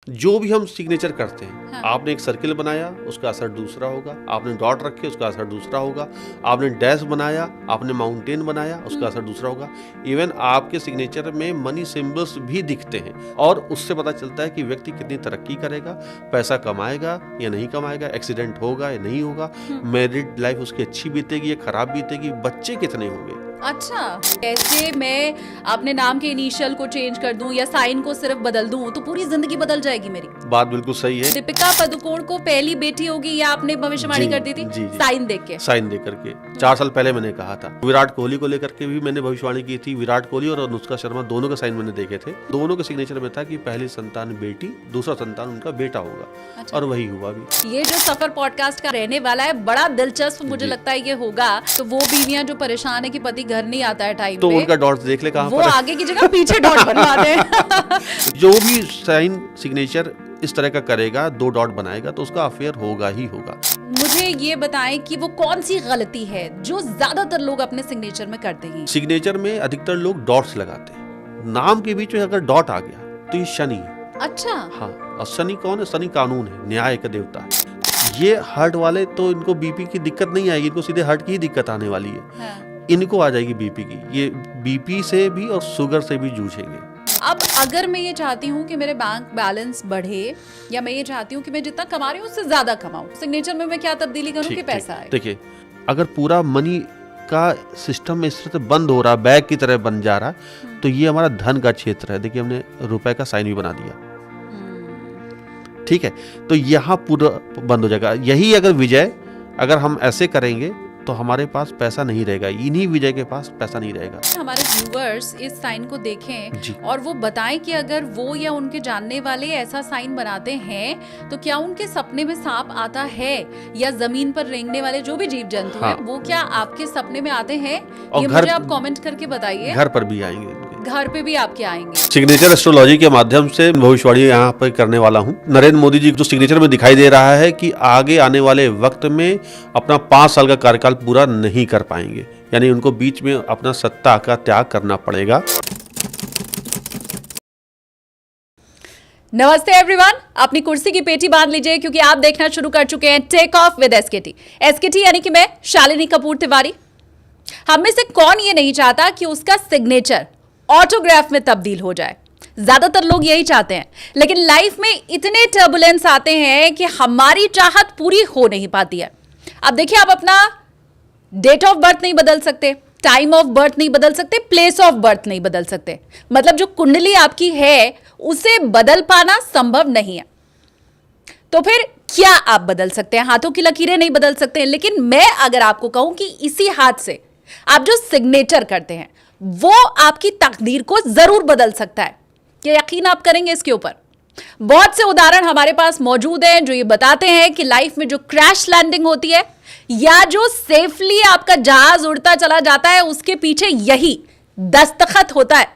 जो भी हम सिग्नेचर करते हैं, हाँ। आपने एक सर्किल बनाया, उसका असर दूसरा होगा, आपने डॉट रखे, उसका असर दूसरा होगा, आपने डैश बनाया, आपने माउंटेन बनाया, उसका असर दूसरा होगा। इवन आपके सिग्नेचर में मनी सिंबल्स भी दिखते हैं और उससे पता चलता है कि व्यक्ति कितनी तरक्की करेगा, पैसा कमाएगा या नहीं कमाएगा, एक्सीडेंट होगा या नहीं होगा, मैरिड लाइफ उसकी अच्छी बीतेगी या खराब बीतेगी, बच्चे कितने होंगे। अच्छा, कैसे मैं अपने नाम के इनिशियल को चेंज कर दूं या साइन को सिर्फ बदल दूं तो पूरी जिंदगी बदल जाएगी मेरी। बात बिल्कुल सही है। दीपिका पादुकोण को पहली बेटी होगी या आपने भविष्यवाणी जी, कर दी थी जी, जी। साइन देख के? साइन दे करके 4 साल पहले मैंने कहा था। विराट कोहली को लेकर के भी मैंने भविष्यवाणी की थी। विराट कोहली और अनुष्का शर्मा दोनों के साइन मैंने देखे थे। दोनों के सिग्नेचर में था कि पहली संतान बेटी, दूसरा संतान उनका बेटा होगा। अच्छा। और वही हुआ भी। ये जो सफर पॉडकास्ट का रहने वाला है बड़ा दिलचस्प मुझे जी। लगता है ये होगा। तो वो बीवियां जो परेशान है कि पति घर नहीं आता है टाइम तो पे, उनका डॉट देख ले कहाँ वो पर है। आगे की जगह पीछे डॉट बनवा दे। जो भी साइन सिग्नेचर इस तरह का करेगा, 2 डॉट बनाएगा, तो उसका अफेयर होगा ही होगा। मुझे ये बताएं कि वो कौन सी गलती है जो ज्यादातर लोग अपने सिग्नेचर में करते हैं? सिग्नेचर में अधिकतर लोग डॉट्स लगाते हैं। नाम के बीच में अगर डॉट आ गया तो ये शनि है। अच्छा। हाँ, और शनि कौन है? शनि कानून है, न्याय का देवता है। ये हार्ट वाले तो इनको बीपी की दिक्कत नहीं आएगी, इनको सीधे हार्ट की ही दिक्कत आने वाली है। हाँ। इनको आ जाएगी बीपी की। ये बीपी से भी और शुगर से भी जूझेंगे। अब अगर मैं ये चाहती हूँ कि मेरे बैंक बैलेंस बढ़े या मैं ये चाहती हूँ कि मैं जितना कमा रही हूँ उससे ज्यादा कमाऊँ, सिग्नेचर में मैं क्या तब्दीली करूँ कि पैसा आए? देखिए, अगर पूरा मनी का सिस्टम में इस तरह से बंद हो रहा, बैग की तरह बन जा रहा, तो ये हमारा धन का क्षेत्र है। देखिए, हमने रुपए का साइन भी बना दिया। ठीक है, तो यहाँ पूरा बंद हो जाएगा। यही अगर विजय अगर हम ऐसे करेंगे तो हमारे पास पैसा नहीं रहेगा, इन्हीं विजय के पास पैसा नहीं रहेगा। हमारे व्यूअर्स इस साइन को देखें जी। और वो बताएं कि अगर वो या उनके जानने वाले ऐसा साइन बनाते हैं तो क्या उनके सपने में सांप आता है या जमीन पर रेंगने वाले जो भी जीव जंतु हाँ। हैं वो क्या आपके सपने में आते हैं? और ये घर- मुझे आप कमेंट करके बताइए। घर पर भी आएंगे इनके। घर पे भी आपके आएंगे। सिग्नेचर एस्ट्रोलॉजी के माध्यम से भविष्यवाणी यहाँ पर करने वाला हूँ। नरेंद्र मोदी जी जो सिग्नेचर में दिखाई दे रहा है कि आगे आने वाले वक्त में अपना 5 साल का कार्यकाल पूरा नहीं कर पाएंगे, यानी उनको बीच में अपना सत्ता का त्याग करना पड़ेगा। नमस्ते एवरीवन, अपनी कुर्सी की पेटी बांध लीजिए क्योंकि आप देखना शुरू कर चुके हैं take off with SKT. SKT यानी कि मैं शालिनी कपूर तिवारी। हम में से कौन ये नहीं चाहता कि उसका सिग्नेचर ऑटोग्राफ में तब्दील हो जाए? ज्यादातर लोग यही चाहते हैं, लेकिन लाइफ में इतने टर्बुलेंस आते हैं कि हमारी चाहत पूरी हो नहीं पाती है। अब देखिए, आप अपना डेट ऑफ बर्थ नहीं बदल सकते, टाइम ऑफ बर्थ नहीं बदल सकते, प्लेस ऑफ बर्थ नहीं बदल सकते। मतलब जो कुंडली आपकी है उसे बदल पाना संभव नहीं है। तो फिर क्या आप बदल सकते हैं? हाथों की लकीरें नहीं बदल सकते हैं, लेकिन मैं अगर आपको कहूं कि इसी हाथ से आप जो सिग्नेचर करते हैं वो आपकी तकदीर को जरूर बदल सकता है। क्या यकीन आप करेंगे इसके ऊपर? बहुत से उदाहरण हमारे पास मौजूद हैं जो ये बताते हैं कि लाइफ में जो क्रैश लैंडिंग होती है या जो सेफली आपका जहाज उड़ता चला जाता है उसके पीछे यही दस्तखत होता है।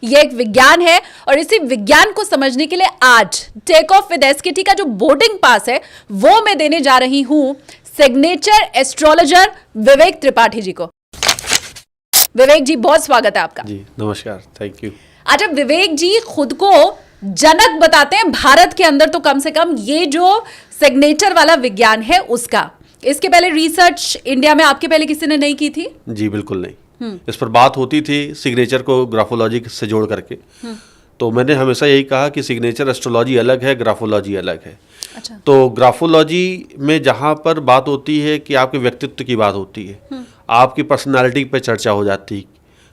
यह एक विज्ञान है और इसी विज्ञान को समझने के लिए आज टेक ऑफ विद एसकेटी का जो बोर्डिंग पास है वो मैं देने जा रही हूं सिग्नेचर एस्ट्रोलॉजर विवेक त्रिपाठी जी को। विवेक जी, बहुत स्वागत है आपका। जी नमस्कार, थैंक यू। अच्छा, विवेक जी खुद को जनक बताते हैं भारत के अंदर, तो कम से कम ये जो सिग्नेचर वाला विज्ञान है उसका। इसके पहले रिसर्च इंडिया में आपके पहले किसी ने नहीं की थी? जी बिल्कुल नहीं। इस पर बात होती थी सिग्नेचर को ग्राफोलॉजी से जोड़ करके, तो मैंने हमेशा यही कहा कि सिग्नेचर एस्ट्रोलॉजी अलग है, ग्राफोलॉजी अलग है। अच्छा। तो ग्राफोलॉजी में जहाँ पर बात होती है कि आपके व्यक्तित्व की बात होती है, आपकी पर्सनालिटी पे चर्चा हो जाती है,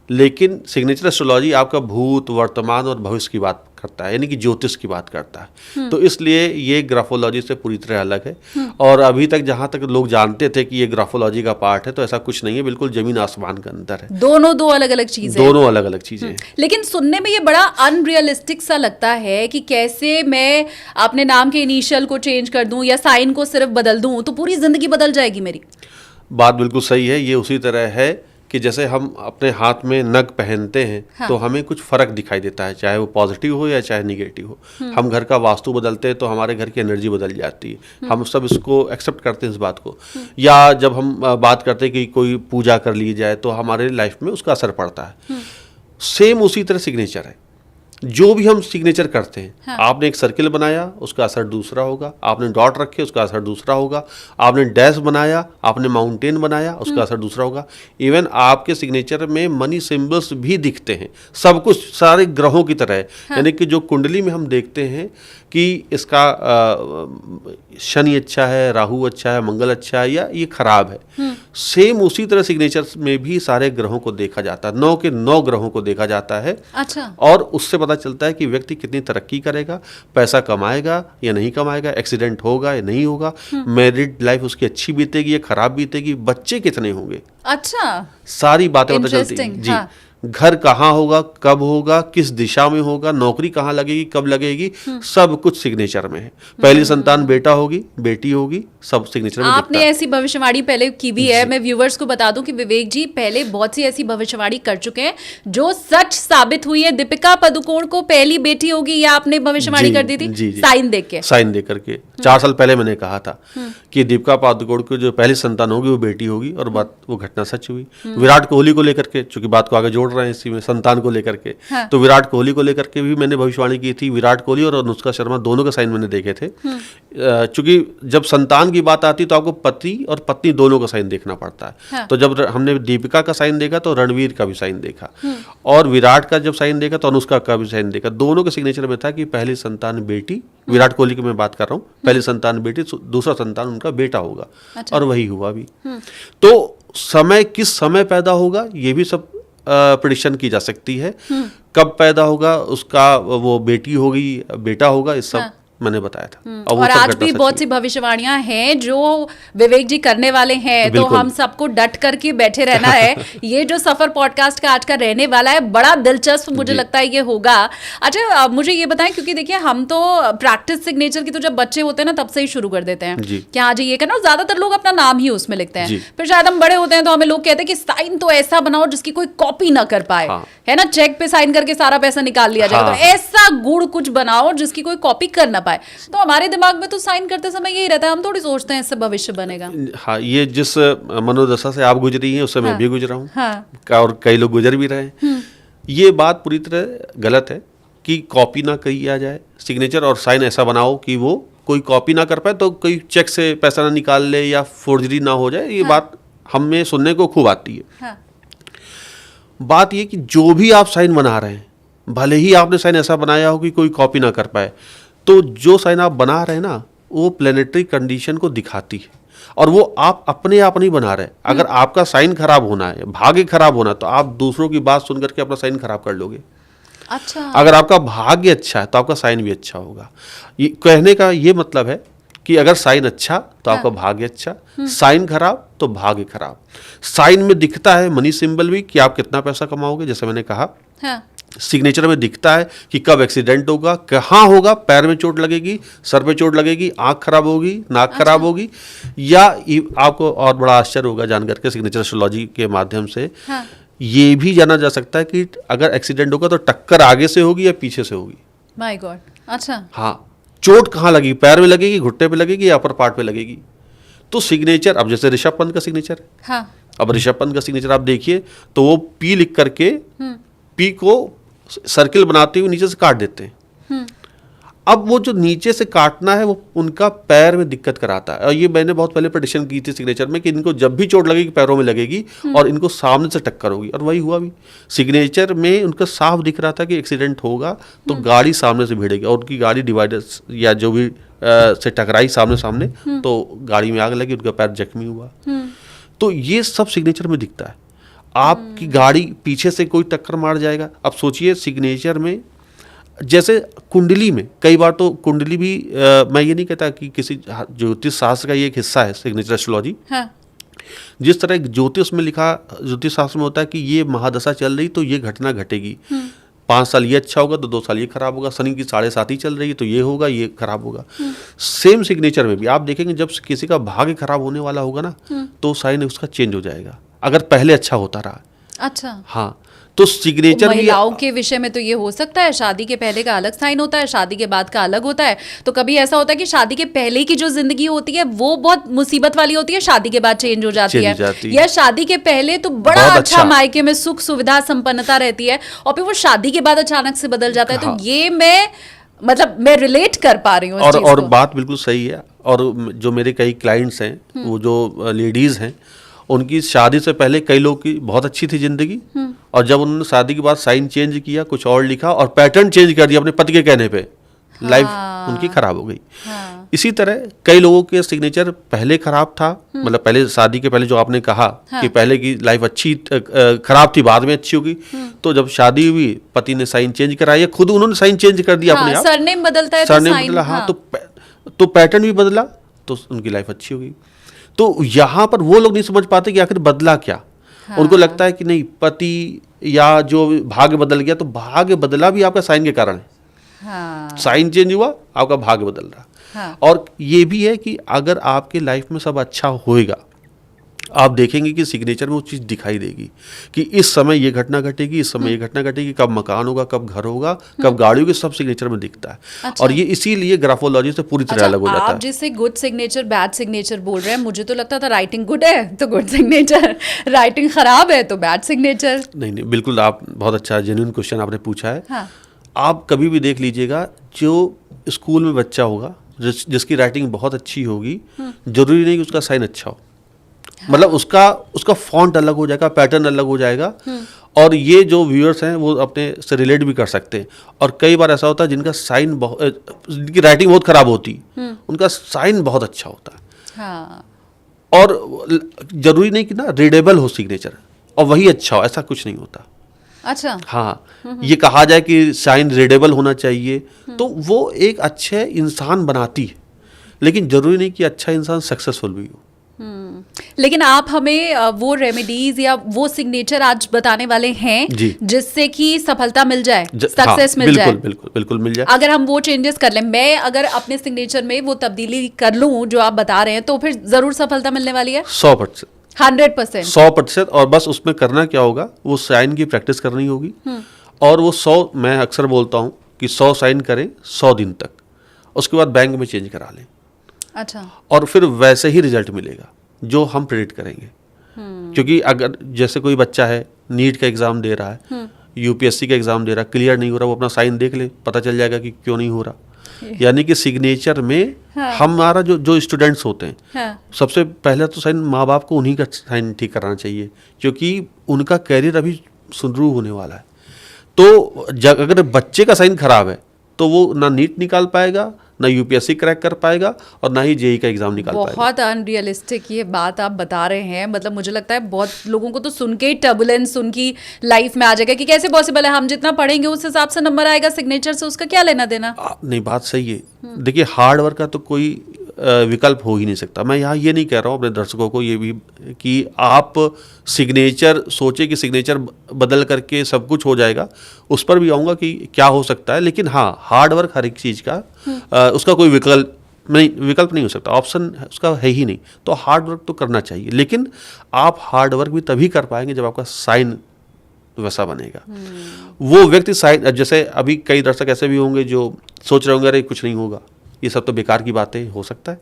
लेकिन सिग्नेचर एस्ट्रोलॉजी आपका भूत, वर्तमान और भविष्य की बात करता है, यानी कि ज्योतिष की बात करता है। तो इसलिए ये ग्राफोलॉजी से पूरी तरह अलग है। और अभी तक जहाँ तक लोग जानते थे कि ये ग्राफोलॉजी का पार्ट है, तो ऐसा कुछ नहीं है, बिल्कुल जमीन आसमान का अंतर है। दोनों दो अलग अलग चीजें, दोनों अलग अलग चीजें हैं। लेकिन सुनने में ये बड़ा अनरियलिस्टिक सा लगता है कि कैसे मैं अपने नाम के इनिशियल को चेंज कर दूं या साइन को सिर्फ बदल दूं तो पूरी जिंदगी बदल जाएगी मेरी। बात बिल्कुल सही है। ये उसी तरह है कि जैसे हम अपने हाथ में नग पहनते हैं, हाँ। तो हमें कुछ फर्क दिखाई देता है, चाहे वो पॉजिटिव हो या चाहे निगेटिव हो। हम घर का वास्तु बदलते हैं तो हमारे घर की एनर्जी बदल जाती है। हम सब इसको एक्सेप्ट करते हैं इस बात को। या जब हम बात करते हैं कि कोई पूजा कर ली जाए तो हमारे लाइफ में उसका असर पड़ता है। सेम उसी तरह सिग्नेचर है। जो भी हम सिग्नेचर करते हैं, हाँ। आपने एक सर्किल बनाया, उसका असर दूसरा होगा, आपने डॉट रखे, उसका असर दूसरा होगा, आपने डैश बनाया, आपने माउंटेन बनाया, उसका असर दूसरा होगा। इवन आपके सिग्नेचर में मनी सिंबल्स भी दिखते हैं, सब कुछ सारे ग्रहों की तरह है। यानी कि जो कुंडली में हम देखते हैं कि इसका शनि अच्छा है, राहु अच्छा है, मंगल अच्छा है या ये खराब है, सेम उसी तरह सिग्नेचर में भी सारे ग्रहों को देखा जाता है, 9 के 9 ग्रहों को देखा जाता है। अच्छा। और उससे पता चलता है कि व्यक्ति कितनी तरक्की करेगा, पैसा कमाएगा या नहीं कमाएगा, एक्सीडेंट होगा या नहीं होगा, मैरिड लाइफ उसकी अच्छी बीतेगी या खराब बीतेगी, बच्चे कितने होंगे, अच्छा, सारी बातें पता चलती हैं। Interesting, जी हाँ। घर कहाँ होगा, कब होगा, किस दिशा में होगा, नौकरी कहाँ लगेगी, कब लगेगी, सब कुछ सिग्नेचर में है। पहली संतान बेटा होगी, बेटी होगी, सब सिग्नेचर में आपने दिखता है। ऐसी भविष्यवाणी पहले की भी है। मैं व्यूवर्स को बता दूं कि विवेक जी पहले बहुत सी ऐसी भविष्यवाणी कर चुके हैं जो सच साबित हुई है। दीपिका पादुकोण को पहली बेटी होगी, या आपने भविष्यवाणी जी, कर दी थी जी, जी। साइन देख के? साइन दे करके 4 साल पहले मैंने कहा था कि दीपिका पादुकोण को जो पहली संतान होगी वो बेटी होगी, और बात वो घटना सच हुई। विराट कोहली को लेकर के, चूंकि बात को आगे जोड़ रहे हैं इसी में, संतान को लेकर के, हाँ। तो विराट कोहली को लेकर के भी मैंने भविष्यवाणी की थी। विराट कोहली और अनुष्का शर्मा दोनों के साइन मैंने देखे थे। चूंकि जब संतान की बात आती तो आपको पति और पत्नी दोनों का साइन देखना पड़ता है। हाँ। तो जब हमने दीपिका का साइन देखा तो रणवीर का भी साइन देखा, और विराट का जब साइन देखा तो अनुष्का का भी साइन देखा। दोनों के सिग्नेचर में था कि पहली संतान बेटी, विराट कोहली की मैं बात कर रहा हूँ, पहली संतान बेटी, दूसरा संतान उनका बेटा होगा। अच्छा। और वही हुआ भी। तो समय किस समय पैदा होगा ये भी सब प्रेडिक्शन की जा सकती है। कब पैदा होगा, उसका वो बेटी होगी, बेटा होगा, इस सब मैंने बताया था। वो और सब आज घटना भी सच बहुत हुई। सी भविष्यवाणियां हैं जो विवेक जी करने वाले हैं, तो बिल्कुल। हम सबको डट करके बैठे रहना है। ये जो सफर पॉडकास्ट का आज का रहने वाला है, बड़ा दिलचस्प मुझे जी। लगता है ये होगा। अच्छा, मुझे ये बताएं, क्योंकि देखिए हम तो प्रैक्टिस सिग्नेचर की तो जब बच्चे होते हैं ना तब से ही शुरू कर देते हैं जी। कि हाँ जी ये करना, और ज्यादातर लोग अपना नाम ही उसमें लिखते हैं। जी। फिर शायद हम बड़े होते हैं तो हमें लोग कहते हैं कि साइन तो ऐसा बनाओ जिसकी कोई कॉपी ना कर पाए, हाँ। है ना, चेक पे साइन करके सारा पैसा निकाल लिया जाएगा। हाँ। तो ऐसा गुड़ कुछ बनाओ जिसकी कोई कॉपी कर ना पाए। तो हमारे दिमाग में तो साइन करते समय यही रहता है, हम थोड़ी सोचते हैं इससे भविष्य बनेगा। हाँ, ये जिस मनोदशा से आप गुजरी हैं उससे मैं भी गुजरा हूँ, हाँ। और कई लोग गुजर भी रहे हैं। ये बात पूरी तरह गलत है कि कॉपी ना किया जाए सिग्नेचर, और साइन ऐसा बनाओ कि वो कोई कॉपी ना कर पाए, तो कोई चेक से पैसा ना निकाल ले या फोर्जरी ना हो जाए। ये बात हमें सुनने को खूब आती है। हाँ। बात ये कि जो भी आप साइन बना रहे हैं, भले ही आपने साइन ऐसा बनाया हो कि कोई कॉपी ना कर पाए, तो जो साइन आप बना रहे हैं ना, वो प्लेनेटरी कंडीशन को दिखाती है, और वो आप अपने आप नहीं बना रहे। अगर आपका साइन खराब होना है, भाग्य खराब होना है, तो आप दूसरों की बात सुन करके अपना साइन खराब कर लोगे। अच्छा। अगर आपका भाग्य अच्छा है तो आपका साइन भी अच्छा होगा। ये कहने का ये मतलब है कि अगर साइन अच्छा तो आपका भाग्य अच्छा, साइन खराब तो भाग्य खराब। साइन में दिखता है मनी सिंबल भी कि आप कितना पैसा कमाओगे, जैसे मैंने कहा। हाँ। सिग्नेचर में दिखता है कि कब एक्सीडेंट होगा, कहाँ होगा, पैर में चोट लगेगी, सर पे चोट लगेगी, आंख खराब होगी, नाक खराब होगी, या आपको और बड़ा आश्चर्य होगा जानकर के सिग्नेचर एस्ट्रोलॉजी के माध्यम से हाँ। ये भी जाना जा सकता है कि अगर एक्सीडेंट होगा तो टक्कर आगे से होगी या पीछे से होगी। My God. अच्छा। हाँ, चोट कहाँ लगेगी, पैर में लगेगी, घुट्टे पे लगेगी या अपर पार्ट पे लगेगी। तो सिग्नेचर, अब जैसे ऋषभ पंत का सिग्नेचर है, हाँ। अब ऋषभ पंत का सिग्नेचर आप देखिए तो वो पी लिख करके पी को सर्किल बनाते हुए नीचे से काट देते हैं। अब वो जो नीचे से काटना है वो उनका पैर में दिक्कत कराता है, और ये मैंने बहुत पहले प्रेडिक्शन की थी सिग्नेचर में कि इनको जब भी चोट लगेगी पैरों में लगेगी और इनको सामने से टक्कर होगी, और वही हुआ भी। सिग्नेचर में उनका साफ दिख रहा था कि एक्सीडेंट होगा तो गाड़ी सामने से भिड़ेगी, और उनकी गाड़ी डिवाइडर या जो भी से टकराई सामने सामने, तो गाड़ी में आग लगी, उनका पैर जख्मी हुआ। तो ये सब सिग्नेचर में दिखता है। आपकी गाड़ी पीछे से कोई टक्कर मार जाएगा। अब सोचिए सिग्नेचर में, जैसे कुंडली में कई बार तो कुंडली भी मैं ये नहीं कहता कि किसी ज्योतिष शास्त्र का ये एक हिस्सा है सिग्नेचर एस्ट्रोलॉजी। हाँ। जिस तरह ज्योतिष में लिखा, ज्योतिष शास्त्र में होता है कि ये महादशा चल रही तो ये घटना घटेगी, 5 साल ये अच्छा होगा तो 2 साल ये खराब होगा, शनि की 7.5 चल रही है तो ये होगा, ये खराब होगा। सेम सिग्नेचर में भी आप देखेंगे जब किसी का भाग्य खराब होने वाला होगा ना, तो साइन उसका चेंज हो जाएगा अगर पहले अच्छा होता रहा। अच्छा। हाँ, तो सिग्नेचर भी महिलाओं के विषय में तो ये हो सकता है, शादी के पहले का अलग साइन होता है, शादी के बाद का अलग होता है। तो कभी ऐसा होता है कि शादी के पहले की जो जिंदगी होती है वो बहुत मुसीबत वाली होती है, शादी के बाद चेंज हो जाती है, या शादी के पहले तो बड़ा अच्छा मायके में सुख सुविधा संपन्नता रहती है और फिर वो शादी के बाद अचानक से बदल जाता है। तो ये मैं रिलेट कर पा रही हूँ और बात बिल्कुल सही है। और जो मेरे कई क्लाइंट्स हैं, वो जो लेडीज हैं, उनकी शादी से पहले कई लोग की बहुत अच्छी थी जिंदगी, और जब उन्होंने शादी के बाद साइन चेंज किया, कुछ और लिखा और पैटर्न चेंज कर दिया अपने पति के कहने पे, लाइफ उनकी खराब हो गई। इसी तरह कई लोगों के सिग्नेचर पहले खराब था, मतलब पहले शादी के पहले जो आपने कहा कि पहले की लाइफ अच्छी खराब थी, बाद में अच्छी होगी, तो जब शादी हुई पति ने साइन चेंज कराया, खुद उन्होंने साइन चेंज कर दिया अपने आप, सरनेम बदलता है, सरनेम बदला, हाँ, तो पैटर्न भी बदला, तो उनकी लाइफ अच्छी हो गई। तो यहाँ पर वो लोग नहीं समझ पाते कि आखिर बदला क्या। उनको लगता है कि नहीं, पति या जो भाग्य बदल गया, तो भाग्य बदला भी आपका साइन के कारण है। साइन चेंज हुआ, आपका भाग्य बदल रहा। और ये भी है कि अगर आपके लाइफ में सब अच्छा होएगा, आप देखेंगे कि सिग्नेचर में वो चीज़ दिखाई देगी कि इस समय ये घटना घटेगी, इस समय ये घटना घटेगी, कब मकान होगा, कब घर होगा, कब गाड़ी होगी, सब सिग्नेचर में दिखता है। अच्छा। और ये इसीलिए ग्राफोलॉजी से पूरी तरह अलग हो जाता है। आप जिसे गुड सिग्नेचर बैड सिग्नेचर बोल रहे हैं, मुझे तो लगता था राइटिंग गुड है तो गुड सिग्नेचर, राइटिंग खराब है तो बैड सिग्नेचर। नहीं, बिल्कुल आप बहुत अच्छा जेन्युइन क्वेश्चन आपने पूछा है। आप कभी भी देख लीजिएगा, जो स्कूल में बच्चा होगा जिसकी राइटिंग बहुत अच्छी होगी, जरूरी नहीं कि उसका साइन अच्छा हो। मतलब उसका फॉन्ट अलग हो जाएगा, पैटर्न अलग हो जाएगा। और ये जो व्यूअर्स हैं वो अपने से रिलेट भी कर सकते हैं। और कई बार ऐसा होता है जिनका साइन जिनकी राइटिंग बहुत खराब होती, उनका साइन बहुत अच्छा होता है। और जरूरी नहीं कि ना रीडेबल हो सिग्नेचर और वही अच्छा हो, ऐसा कुछ नहीं होता। अच्छा, हाँ, ये कहा जाए कि साइन रीडेबल होना चाहिए, तो वो एक अच्छे इंसान बनाती है, लेकिन जरूरी नहीं कि अच्छा इंसान सक्सेसफुल भी हो। लेकिन आप हमें वो रेमेडीज या वो सिग्नेचर आज बताने वाले हैं जिससे कि सफलता मिल जाए, सक्सेस मिल जाए। बिल्कुल मिल जाए। अगर हम वो चेंजेस कर लें, मैं अगर अपने सिग्नेचर में वो तब्दीली कर लूं जो आप बता रहे हैं, तो फिर जरूर सफलता मिलने वाली है। 100%, 100%। और बस उसमें करना क्या होगा, वो साइन की प्रैक्टिस करनी होगी। और वो 100, मैं अक्सर बोलता हूँ कि 100 साइन करें 100 दिन तक, उसके बाद बैंक में चेंज करा लें। अच्छा। और फिर वैसे ही रिजल्ट मिलेगा जो हम प्रेडिक्ट करेंगे। क्योंकि अगर जैसे कोई बच्चा है, नीट का एग्जाम दे रहा है, यूपीएससी का एग्जाम दे रहा है, क्लियर नहीं हो रहा, वो अपना साइन देख ले, पता चल जाएगा कि क्यों नहीं हो रहा। यानी कि सिग्नेचर में हमारा जो स्टूडेंट्स होते हैं, सबसे पहले तो साइन माँ बाप को उन्हीं का साइन ठीक कराना चाहिए, क्योंकि उनका कैरियर अभी शुरू होने वाला है। तो अगर बच्चे का साइन खराब है तो वो ना नीट निकाल पाएगा, ना यूपीएससी क्रैक कर पाएगा, और ना ही जेईई का एग्जाम निकाल पाएगा। बहुत अनरियलिस्टिक ये बात आप बता रहे हैं। मतलब मुझे लगता है बहुत लोगों को तो सुन के ही टर्बुलेंस उनकी लाइफ में आ जाएगा कि कैसे पॉसिबल है, हम जितना पढ़ेंगे उस हिसाब से नंबर आएगा, सिग्नेचर से उसका क्या लेना देना। नहीं, बात सही है। देखिए, हार्ड वर्क का तो कोई विकल्प हो ही नहीं सकता। मैं यहाँ ये नहीं कह रहा हूँ अपने दर्शकों को ये भी कि आप सिग्नेचर सोचे कि सिग्नेचर बदल करके सब कुछ हो जाएगा, उस पर भी आऊँगा कि क्या हो सकता है। लेकिन हाँ, हार्ड वर्क हर एक चीज़ का उसका कोई विकल्प नहीं हो सकता, ऑप्शन उसका है ही नहीं। तो हार्ड वर्क तो करना चाहिए, लेकिन आप हार्ड वर्क भी तभी कर पाएंगे जब आपका साइन वैसा बनेगा। वो व्यक्ति साइन, जैसे अभी कई दर्शक ऐसे भी होंगे जो सोच रहे होंगे अरे कुछ नहीं होगा, ये सब तो बेकार की बातें, हो सकता है।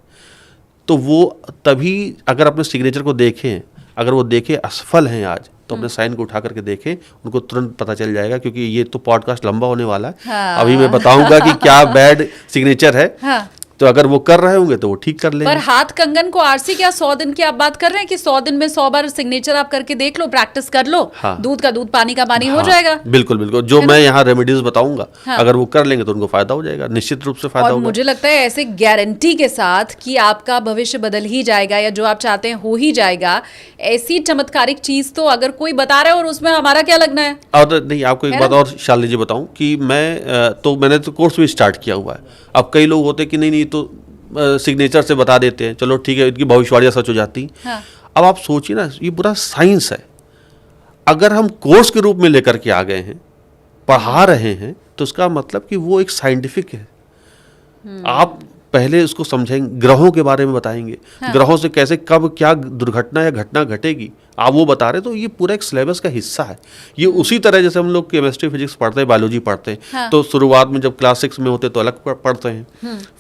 तो वो तभी अगर अपने सिग्नेचर को देखें, अगर वो देखें असफल हैं आज, तो अपने साइन को उठा करके देखें, उनको तुरंत पता चल जाएगा। क्योंकि ये तो पॉडकास्ट लंबा होने वाला है। हाँ। अभी मैं बताऊंगा कि क्या बैड सिग्नेचर है। हाँ। तो अगर वो कर रहे होंगे तो वो ठीक कर लेंगे। पर हाथ कंगन को आरसी, क्या 100 दिन की आप बात कर रहे हैं कि 100 दिन में 100 बार सिग्नेचर आप करके देख लो, प्रैक्टिस कर लो। हाँ। दूध का दूध, पानी का पानी। हाँ। हो जाएगा। बिल्कुल जो मैं यहाँ रेमेडीज बताऊंगा, हाँ। अगर वो कर लेंगे तो उनको फायदा हो जाएगा, निश्चित रूप से फायदा होगा। मुझे लगता है ऐसे गारंटी के साथ कि आपका भविष्य बदल ही जाएगा या जो आप चाहते हैं हो ही जाएगा, ऐसी चमत्कारिक चीज तो अगर कोई बता रहा है, और उसमें हमारा क्या लगना है। और नहीं, आपको एक बात और शालिनी जी बताऊं कि मैंने तो कोर्स भी स्टार्ट किया हुआ है। अब कई लोग होते कि नहीं तो सिग्नेचर से बता देते हैं, चलो ठीक है, इनकी भविष्यवाणियां सच हो जाती। हाँ। अब आप सोचिए ना, ये पूरा साइंस है। अगर हम कोर्स के रूप में लेकर के आ गए हैं, पढ़ा रहे हैं, तो उसका मतलब कि वो एक साइंटिफिक है। आप पहले उसको समझेंगे, ग्रहों के बारे में बताएंगे। हाँ। ग्रहों से कैसे कब क्या दुर्घटना या घटना घटेगी आप वो बता रहे, तो ये पूरा एक सिलेबस का हिस्सा है। ये उसी तरह जैसे हम लोग केमिस्ट्री फिजिक्स पढ़ते हैं, बायोलॉजी पढ़ते हैं, हाँ। तो शुरुआत में जब क्लास 6 में होते तो अलग पढ़ते हैं,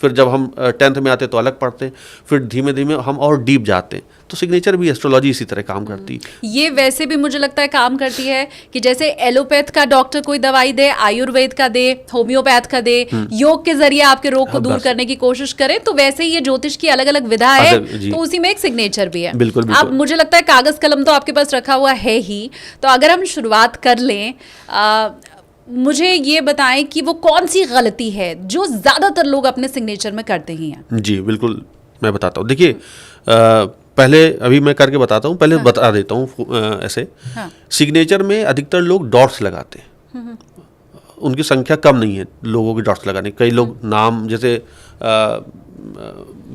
फिर जब हम 10th में आते तो अलग पढ़ते हैं, फिर धीमे धीमे हम और डीप जाते हैं। तो सिग्नेचर भी एस्ट्रोलॉजी इसी तरह काम करती है। ये वैसे भी मुझे लगता है काम करती है कि जैसे एलोपैथ का डॉक्टर कोई दवाई दे, आयुर्वेद का दे, होम्योपैथ का दे, योग के जरिए आपके रोग को हाँ, दूर बस। करने की कोशिश करें, तो वैसे ही ये ज्योतिष की अलग अलग विधा है, जी। तो उसी में एक सिग्नेचर भी है। बिल्कुल, बिल्कुल। अब मुझे लगता है कागज कलम तो आपके पास रखा हुआ है ही, तो अगर हम शुरुआत कर लें, मुझे ये बताएं कि वो कौन सी गलती है जो ज्यादातर लोग अपने सिग्नेचर में करते ही हैं। जी बिल्कुल, मैं बताता हूँ। देखिए, पहले अभी मैं करके बताता हूँ, पहले बता देता हूँ ऐसे। हाँ। सिग्नेचर में अधिकतर लोग डॉट्स लगाते हैं, उनकी संख्या कम नहीं है लोगों की डॉट्स लगाने। कई लोग नाम, जैसे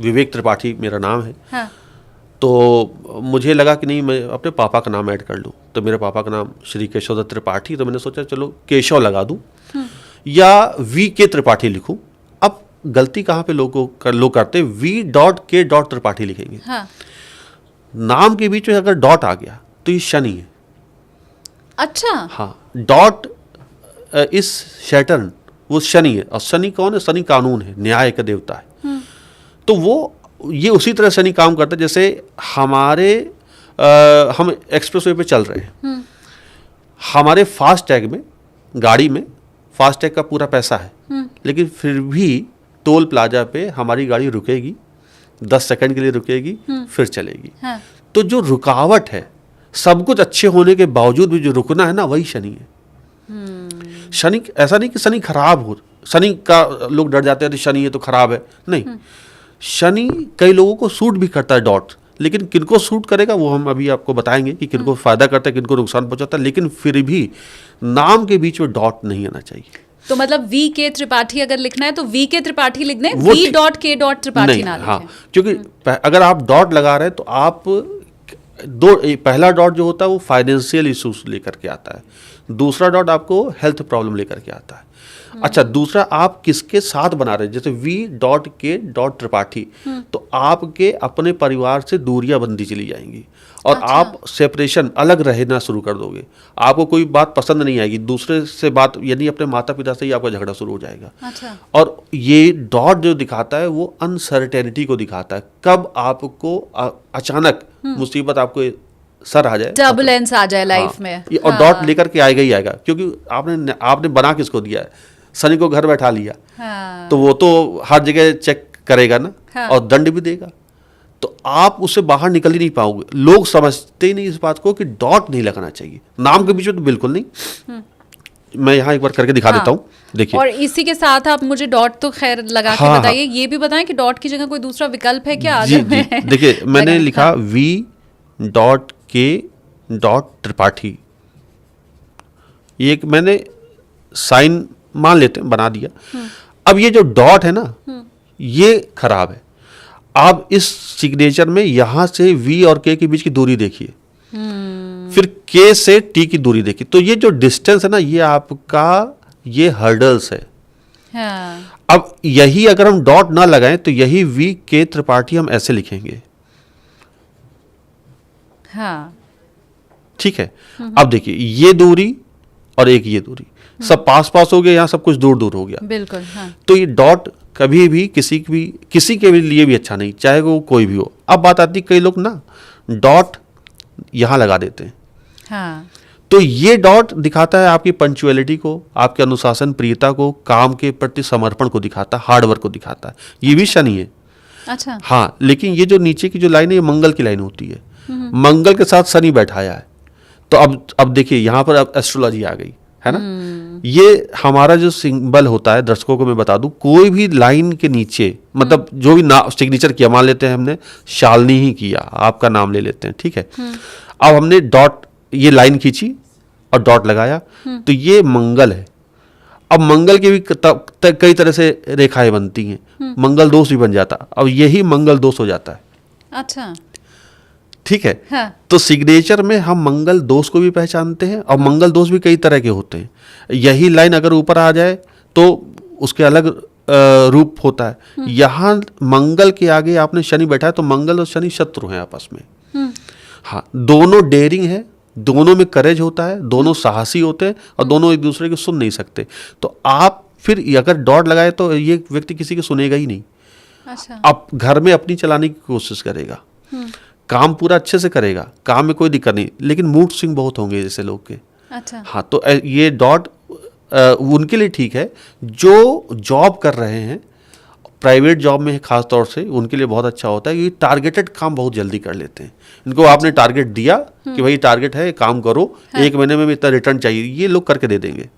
विवेक त्रिपाठी मेरा नाम है, हाँ। तो मुझे लगा कि नहीं, मैं अपने पापा का नाम ऐड कर लूँ। तो मेरे पापा का नाम श्री केशव दत्त त्रिपाठी, तो मैंने सोचा चलो केशव लगा दूँ या वी के त्रिपाठी लिखूँ। अब गलती कहाँ पे लोग करते, V.K. त्रिपाठी लिखेंगे। हाँ। नाम के बीच में अगर डॉट आ गया तो ये शनि है। अच्छा। हाँ, डॉट इस शैटर्न, वो शनि है। और शनि कौन है? शनि कानून है, न्याय का देवता है। तो वो ये उसी तरह शनि काम करता है जैसे हमारे हम एक्सप्रेस वे पे चल रहे हैं, हमारे फास्ट टैग में, गाड़ी में फास्ट टैग का पूरा पैसा है, लेकिन फिर भी टोल प्लाजा पे हमारी गाड़ी रुकेगी, 10 सेकंड के लिए रुकेगी, फिर चलेगी। हाँ। तो जो रुकावट है, सब कुछ अच्छे होने के बावजूद भी जो रुकना है ना, वही शनि है। शनि, ऐसा नहीं कि शनि खराब हो, शनि का लोग डर जाते हैं शनि है तो खराब है, नहीं। शनि कई लोगों को सूट भी करता है डॉट, लेकिन किनको सूट करेगा वो हम अभी आपको बताएंगे कि किनको फायदा करता है, किनको नुकसान पहुंचाता है। लेकिन फिर भी नाम के बीच में डॉट नहीं आना चाहिए। तो मतलब V.K. त्रिपाठी अगर लिखना है तो V.K. त्रिपाठी लिख दें, वो V.K. त्रिपाठी ना लिखें। हाँ, क्योंकि अगर आप डॉट लगा रहे हैं तो आप पहला डॉट जो होता है वो फाइनेंशियल इश्यूज लेकर के आता है, दूसरा डॉट आपको हेल्थ प्रॉब्लम लेकर के आता है। अच्छा, दूसरा आप किसके साथ बना रहे हैं, जैसे V.K. त्रिपाठी, तो आपके अपने परिवार से दूरियां बनती चली जाएंगी और अच्छा। आप सेपरेशन, अलग रहना शुरू कर दोगे। आपको कोई बात पसंद नहीं आएगी, दूसरे से बात, यानी अपने माता पिता से ही आपका झगड़ा शुरू हो जाएगा। अच्छा। और ये डॉट जो दिखाता है वो अनसर्टेनिटी को दिखाता है, कब आपको अचानक मुसीबत आपको सर आ जाए, टर्बुलेंस आ जाए लाइफ में। और डॉट लेकर के आएगा ही आएगा, क्योंकि आपने बना किसको दिया है? शनि को घर बैठा लिया। हाँ। तो वो तो हर जगह चेक करेगा ना। हाँ। और दंड भी देगा, तो आप उससे बाहर निकल ही नहीं पाओगे। लोग समझते ही नहीं इस बात को कि डॉट नहीं लगाना चाहिए नाम के बीच में, तो बिल्कुल नहीं। मैं यहाँ एक बार करके दिखा देता हूँ, देखिए। और इसी के साथ आप मुझे डॉट तो खैर लगा के हाँ, बताइए, ये भी बताएं कि डॉट की जगह कोई दूसरा विकल्प है क्या? जी जी, देखिए मैंने लिखा V.K. त्रिपाठी, ये एक मैंने साइन मान लेते हैं बना दिया। अब ये जो डॉट है ना, ये खराब है। आप इस सिग्नेचर में यहां से V और K के बीच की दूरी देखिए, फिर K से T की दूरी देखिए, तो ये जो डिस्टेंस है ना, ये आपका, ये हर्डल्स है। हाँ। अब यही अगर हम डॉट ना लगाएं तो यही V.K. त्रिपाठी हम ऐसे लिखेंगे। हाँ। ठीक है, अब देखिए ये दूरी और एक ये दूरी, सब पास पास हो गया, यहाँ सब कुछ दूर दूर हो गया। बिल्कुल। हाँ। तो ये डॉट कभी भी किसी के लिए भी अच्छा नहीं, चाहे वो कोई भी हो। अब बात आती है, कई लोग ना डॉट यहाँ लगा देते हैं। हाँ। तो ये डॉट दिखाता है आपकी पंक्चुअलिटी को, आपके अनुशासन प्रियता को, काम के प्रति समर्पण को दिखाता है, हार्डवर्क को दिखाता है। ये भी शनि है। अच्छा। हाँ, लेकिन ये जो नीचे की जो लाइन है, ये मंगल की लाइन होती है। मंगल के साथ शनि बैठाया है, तो अब देखिए यहाँ पर अब एस्ट्रोलॉजी आ गई है ना। ये हमारा जो सिंबल होता है, दर्शकों को मैं बता दूं, कोई भी लाइन के नीचे, मतलब जो भी सिग्नेचर किया, मान लेते हैं हमने शालिनी ही किया, आपका नाम ले लेते हैं, ठीक है। अब हमने डॉट, ये लाइन खींची और डॉट लगाया, तो ये मंगल है। अब मंगल के भी कई तरह से रेखाएं बनती हैं, मंगल दोष भी बन जाता, अब यही मंगल दोष हो जाता है। अच्छा। ठीक है। हाँ। तो सिग्नेचर में हम मंगल दोष को भी पहचानते हैं, और मंगल दोष भी कई तरह के होते हैं। यही लाइन अगर ऊपर आ जाए तो उसके अलग रूप होता है। यहाँ मंगल के आगे आपने शनि बैठा है, तो मंगल और शनि शत्रु हैं आपस में। हाँ, दोनों डेयरिंग है, दोनों में करेज होता है, दोनों साहसी होते हैं और दोनों एक दूसरे की सुन नहीं सकते। तो आप फिर अगर डॉट लगाए तो ये व्यक्ति किसी की सुनेगा ही नहीं। अच्छा। आप घर में अपनी चलाने की कोशिश करेगा, काम पूरा अच्छे से करेगा, काम में कोई दिक्कत नहीं, लेकिन मूड स्विंग बहुत होंगे जैसे लोग के। अच्छा। हाँ, तो ये डॉट उनके लिए ठीक है जो जॉब कर रहे हैं, प्राइवेट जॉब में खास तौर से उनके लिए बहुत अच्छा होता है क्योंकि टारगेटेड काम बहुत जल्दी कर लेते हैं। इनको आपने टारगेट दिया कि भाई टारगेट है, काम करो, हाँ। 1 महीने में इतना रिटर्न चाहिए, ये लोग करके दे देंगे।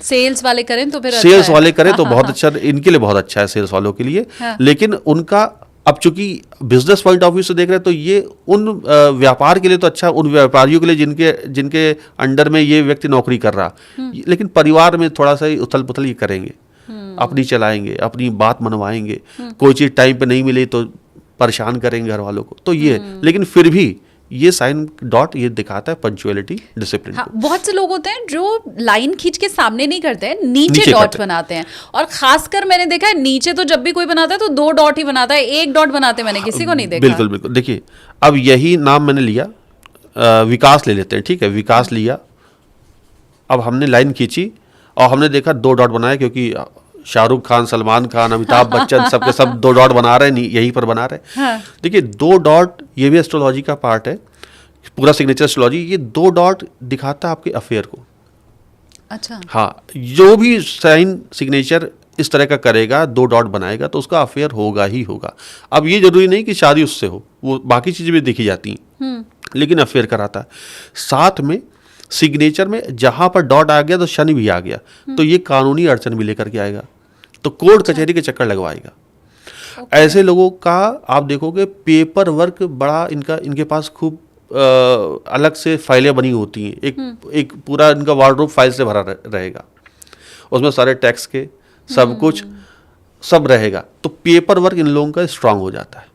सेल्स वाले करें तो फिर सेल्स अच्छा वाले है। करें तो बहुत अच्छा, इनके लिए बहुत अच्छा है सेल्स वालों के लिए। हाँ। लेकिन उनका अब चूंकि बिजनेस पॉइंट ऑफ व्यू से देख रहे हैं तो ये उन व्यापार के लिए तो अच्छा, उन व्यापारियों के लिए जिनके जिनके अंडर में ये व्यक्ति नौकरी कर रहा, लेकिन परिवार में थोड़ा सा उथल पुथल ये करेंगे, अपनी चलाएंगे, अपनी बात मनवाएंगे, कोई चीज़ टाइम पे नहीं मिली तो परेशान करेंगे घर वालों को, तो ये लेकिन फिर भी ये साइन डॉट ये दिखाता है पंक्चुअलिटी, डिसिप्लिन। हाँ, बहुत से लोग होते हैं जो लाइन खींच के सामने नहीं करते हैं, नीचे नीचे डॉट करते हैं। बनाते हैं। और खासकर मैंने देखा है नीचे तो जब भी कोई बनाता है तो 2 डॉट ही बनाता है, 1 डॉट बनाते मैंने किसी को नहीं देखा। बिल्कुल बिल्कुल। देखिए अब यही नाम मैंने लिया, विकास ले लेते हैं, ठीक है, विकास लिया, अब हमने लाइन खींची और हमने देखा 2 डॉट बनाए क्योंकि शाहरुख खान, सलमान खान, अमिताभ बच्चन सबके सब 2 डॉट बना रहे हैं, यहीं पर बना रहे हैं। हाँ। देखिए 2 डॉट ये भी एस्ट्रोलॉजी का पार्ट है, पूरा सिग्नेचर एस्ट्रोलॉजी। ये 2 डॉट दिखाता है आपके अफेयर को। अच्छा। हाँ, जो भी साइन सिग्नेचर इस तरह का करेगा, 2 डॉट बनाएगा तो उसका अफेयर होगा ही होगा। अब ये जरूरी नहीं कि शादी उससे हो, वो बाकी चीजें भी देखी जाती हैं, लेकिन अफेयर कराता है। साथ में सिग्नेचर में जहां पर डॉट आ गया तो शनि भी आ गया, तो ये कानूनी अड़चन भी लेकर के आएगा, तो कोर्ट कचहरी के चक्कर लगवाएगा। ऐसे लोगों का आप देखोगे पेपर वर्क बड़ा इनके पास खूब अलग से फाइलें बनी होती हैं, एक पूरा इनका वार्डरोब फाइल से भरा रहेगा, उसमें सारे टैक्स के सब कुछ सब रहेगा, तो पेपर वर्क इन लोगों का स्ट्रांग हो जाता है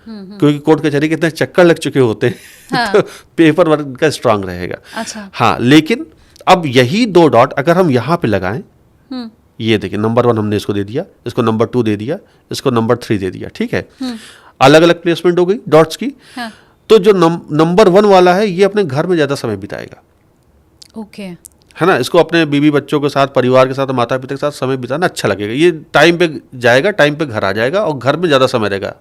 क्योंकि कोर्ट कचहरी के इतने चक्कर लग चुके होते हैं। हाँ। तो पेपर वर्क का स्ट्रांग रहेगा। अच्छा। हाँ, लेकिन अब यही 2 डॉट अगर हम यहाँ पे लगाएं, ये देखिए नंबर 1 हमने इसको दे दिया, इसको नंबर 2 दे दिया, इसको नंबर 3 दे दिया, ठीक है, अलग अलग प्लेसमेंट हो गई डॉट्स की। हाँ। तो जो नंबर 1 वाला है ये अपने घर में ज़्यादा समय बिताएगा, ओके। है ना, इसको अपने बीवी बच्चों के साथ, परिवार के साथ, माता पिता के साथ समय बिताना अच्छा लगेगा। ये टाइम पे जाएगा, टाइम पे घर आ जाएगा और घर में ज़्यादा समय रहेगा,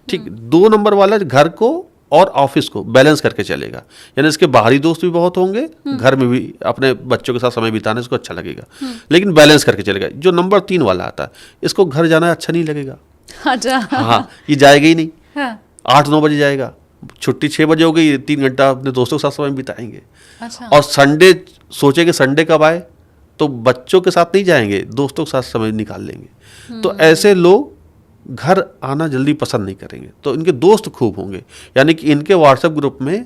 ठीक। 2 नंबर वाला घर को और ऑफिस को बैलेंस करके चलेगा, यानी इसके बाहरी दोस्त भी बहुत होंगे, घर में भी अपने बच्चों के साथ समय बिताना इसको अच्छा लगेगा, लेकिन बैलेंस करके चलेगा। जो नंबर 3 वाला आता है इसको घर जाना अच्छा नहीं लगेगा। अच्छा। हाँ, ये जाएगा ही नहीं। हाँ। 8-9 बजे जाएगा, छुट्टी 6 बजे हो गई, 3 घंटा अपने दोस्तों के साथ समय बिताएंगे। अच्छा। और संडे सोचेंगे संडे कब आए, तो बच्चों के साथ नहीं जाएंगे, दोस्तों के साथ समय निकाल लेंगे। तो ऐसे लोग घर आना जल्दी पसंद नहीं करेंगे, तो इनके दोस्त खूब होंगे, यानी कि इनके व्हाट्सएप ग्रुप में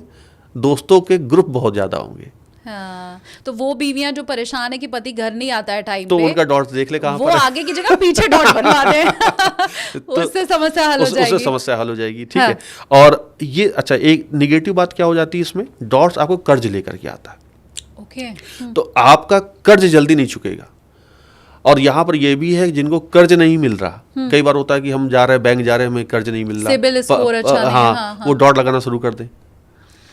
दोस्तों के ग्रुप बहुत ज़्यादा होंगे। हाँ, तो वो बीवियां जो परेशान है कि पति घर नहीं आता है टाइम तो पे, उनका डॉट्स देख ले कहाँ वो पर है। आगे की जगह पीछे डॉट बनवा दे। उससे समस्या हल हो उससे जाएगी। समस्या हल हो जाएगी, ठीक हाँ। है। और ये अच्छा, एक निगेटिव बात क्या हो जाती है इसमें, डॉट्स आपको कर्ज लेकर के आता है, ओके। तो आपका कर्ज जल्दी नहीं चुकेगा। और यहाँ पर यह भी है जिनको कर्ज नहीं मिल रहा, कई बार होता है कि हम जा रहे हैं बैंक जा रहे हैं, हमें कर्ज नहीं मिल रहा, सिबिल स्कोर अच्छा नहीं है, हाँ, हाँ, वो डॉट लगाना शुरू कर दें।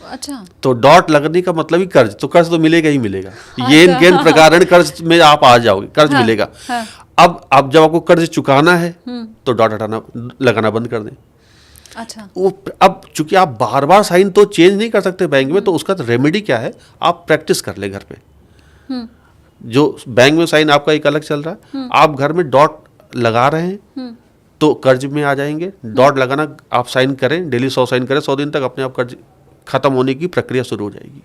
अच्छा। तो डॉट लगने का मतलब ही कर्ज, तो कर्ज तो मिलेगा ही मिलेगा। ये गेन प्रकार कर्ज में आप आ जाओगे, कर्ज मिलेगा। अब जब आपको कर्ज चुकाना है तो डॉट हटाना लगाना बंद कर दें। अच्छा। वो अब चूंकि आप बार बार साइन तो चेंज नहीं कर सकते बैंक में, तो उसका रेमेडी क्या है, आप प्रैक्टिस कर ले घर पे। जो बैंक में साइन आपका एक अलग चल रहा है, आप घर में डॉट लगा रहे हैं तो कर्ज में आ जाएंगे। डॉट लगाना आप साइन करें, डेली 100 साइन करें, 100 दिन तक अपने आप कर्ज खत्म होने की प्रक्रिया शुरू हो जाएगी।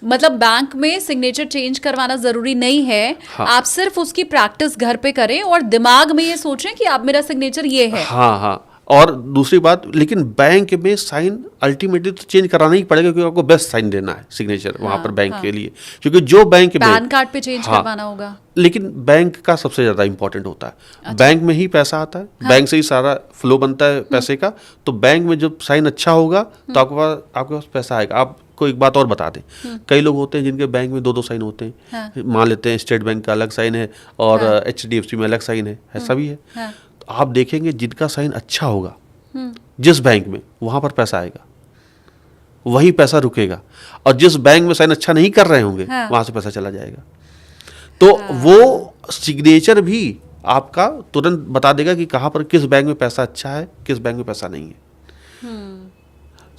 मतलब बैंक में सिग्नेचर चेंज करवाना जरूरी नहीं है। हाँ। आप सिर्फ उसकी प्रैक्टिस घर पे करें और दिमाग में ये सोचें कि अब मेरा सिग्नेचर ये है। हाँ हाँ। और दूसरी बात, लेकिन बैंक में साइन अल्टीमेटली तो चेंज कराना ही पड़ेगा क्योंकि आपको बेस्ट साइन देना है सिग्नेचर वहाँ पर बैंक के लिए, क्योंकि जो बैंक में पैन कार्ड पे चेंज करवाना होगा। लेकिन बैंक का सबसे ज़्यादा इंपॉर्टेंट होता है। बैंक में ही पैसा आता है, बैंक से ही सारा फ्लो बनता है पैसे का, तो बैंक में जब साइन अच्छा होगा तो आपके पास पैसा आएगा। आपको एक बात और बता दें, कई लोग होते हैं जिनके बैंक में 2-2 साइन होते हैं। मान लेते हैं स्टेट बैंक का अलग साइन है और HDFC में अलग साइन है, ऐसा भी है। आप देखेंगे जिनका साइन अच्छा होगा जिस बैंक में, वहां पर पैसा आएगा। वही पैसा रुकेगा, और जिस बैंक में साइन अच्छा नहीं कर रहे होंगे हाँ। वहां से पैसा चला जाएगा। तो वो सिग्नेचर भी आपका तुरंत बता देगा कि कहाँ पर किस बैंक में पैसा अच्छा है, किस बैंक में पैसा नहीं है।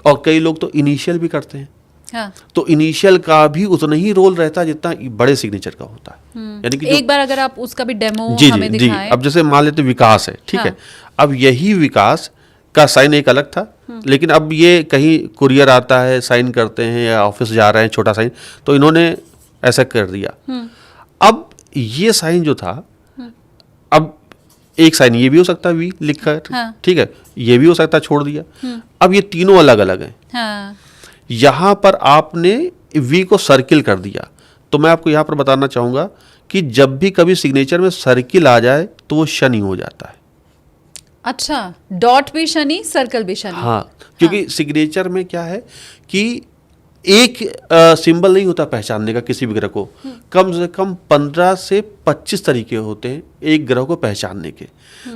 और कई लोग तो इनिशियल भी करते हैं, हाँ। तो इनिशियल का भी उतना ही रोल रहता है जितना बड़े सिग्नेचर का होता है। यानी कि एक बार अगर आप उसका भी डेमो जी हमें जी जी, दिखाएं। अब जैसे मान लेते विकास है, ठीक है, अब यही विकास का साइन एक अलग था, लेकिन अब ये कहीं कुरियर आता है, साइन करते हैं, या ऑफिस जा रहे हैं, छोटा साइन, तो इन्होंने ऐसा कर दिया। अब ये साइन जो था, अब एक साइन ये भी हो सकता है वी लिखकर, हाँ। ठीक है, ये भी हो सकता है छोड़ दिया। अब ये तीनों अलग अलग हैं। हाँ। यहाँ पर आपने वी को सर्किल कर दिया, तो मैं आपको यहाँ पर बताना चाहूँगा कि जब भी कभी सिग्नेचर में सर्किल आ जाए तो वो शनि हो जाता है। अच्छा, डॉट भी शनि, सर्कल भी शनि। हाँ, क्योंकि सिग्नेचर में क्या है कि एक सिंबल नहीं होता पहचानने का किसी भी ग्रह को, कम से कम 15 से 25 तरीके होते हैं एक ग्रह को पहचानने के।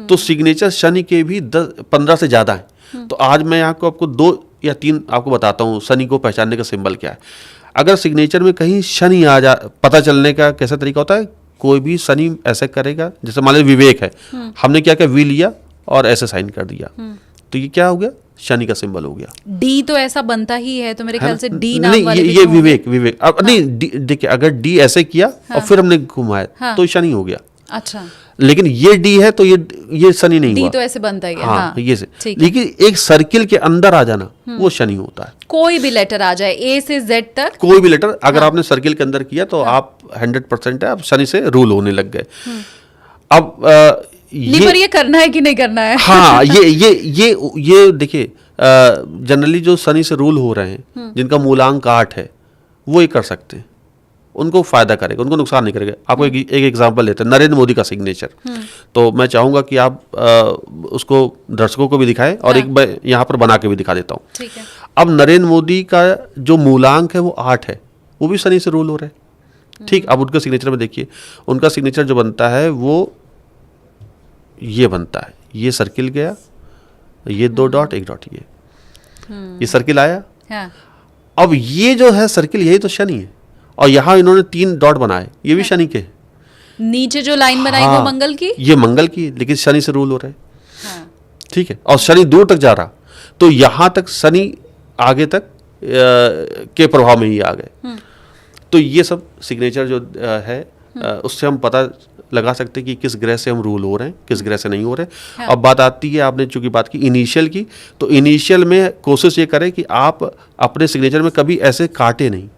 तो सिग्नेचर शनि के भी 15 से ज़्यादा हैं। तो आज मैं यहाँ को आपको 2 या 3 आपको बताता हूँ शनि को पहचानने का सिंबल क्या है। अगर सिग्नेचर में कहीं शनि आ जा, पता चलने का कैसा तरीका होता है, कोई भी शनि ऐसे करेगा, जैसे मान लीजिए विवेक है, हमने क्या किया, वी लिया और ऐसे साइन कर दिया, तो ये क्या हो गया, शनि का सिंबल हो गया। डी तो ऐसा बनता ही है, तो मेरे ख्याल से डी नाम नहीं, वाले भी ये तो होंगे। विवेक अब नहीं, देखिए अगर डी ऐसे किया और फिर हमने घुमाया तो शनि हो गया। अच्छा, लेकिन ये डी है तो ये शनि नहीं डी हुआ। तो ऐसे बनता ही है। हाँ, हाँ, ये से, ठीक है। लेकिन एक सर्किल के अंदर आ जाना वो शनि होता है। कोई भी लेटर आ जाए, ए से जेड तक। कोई भी लेटर अगर आपने सर्किल के अंदर किया तो आप 100% है, आप शनि से रूल होने लग गए। अब नहीं, पर ये करना है कि नहीं करना है? हाँ, ये देखिए, जनरली जो शनि से रूल हो रहे हैं, जिनका मूलांक 8 है, वो ये कर सकते हैं, उनको फायदा करेगा, उनको नुकसान नहीं करेगा। आपको एक एग्जांपल लेते हैं, नरेंद्र मोदी का सिग्नेचर। तो मैं चाहूंगा कि आप उसको दर्शकों को भी दिखाएं, और एक बार यहाँ पर बना के भी दिखा देता हूँ। ठीक है। अब नरेंद्र मोदी का जो मूलांक है वो 8 है, वो भी शनि से रूल हो रहा है। ठीक, अब उनका सिग्नेचर में देखिए, उनका सिग्नेचर जो बनता है वो ये बनता है, ये सर्किल गया, ये 2 डॉट 1 डॉट, ये सर्किल आया। हाँ। अब ये जो है सर्किल, यही तो शनि है, और यहाँ इन्होंने 3 डॉट बनाए, ये भी शनि के हैं। नीचे जो लाइन बनाई वो मंगल की। ये मंगल की, लेकिन शनि से रूल हो रहा है। हाँ। ठीक है, और शनि दूर तक जा रहा, तो यहाँ तक शनि आगे तक के प्रभाव में ही आ गए। तो ये सब सिग्नेचर जो है, उससे हम पता लगा सकते हैं कि किस ग्रह से हम रूल हो रहे हैं, किस ग्रह से नहीं हो रहे। हाँ। अब बात आती है, आपने चूंकि बात की इनिशियल की, तो इनिशियल में कोशिश ये करें कि आप अपने सिग्नेचर में कभी ऐसे काटे नहीं,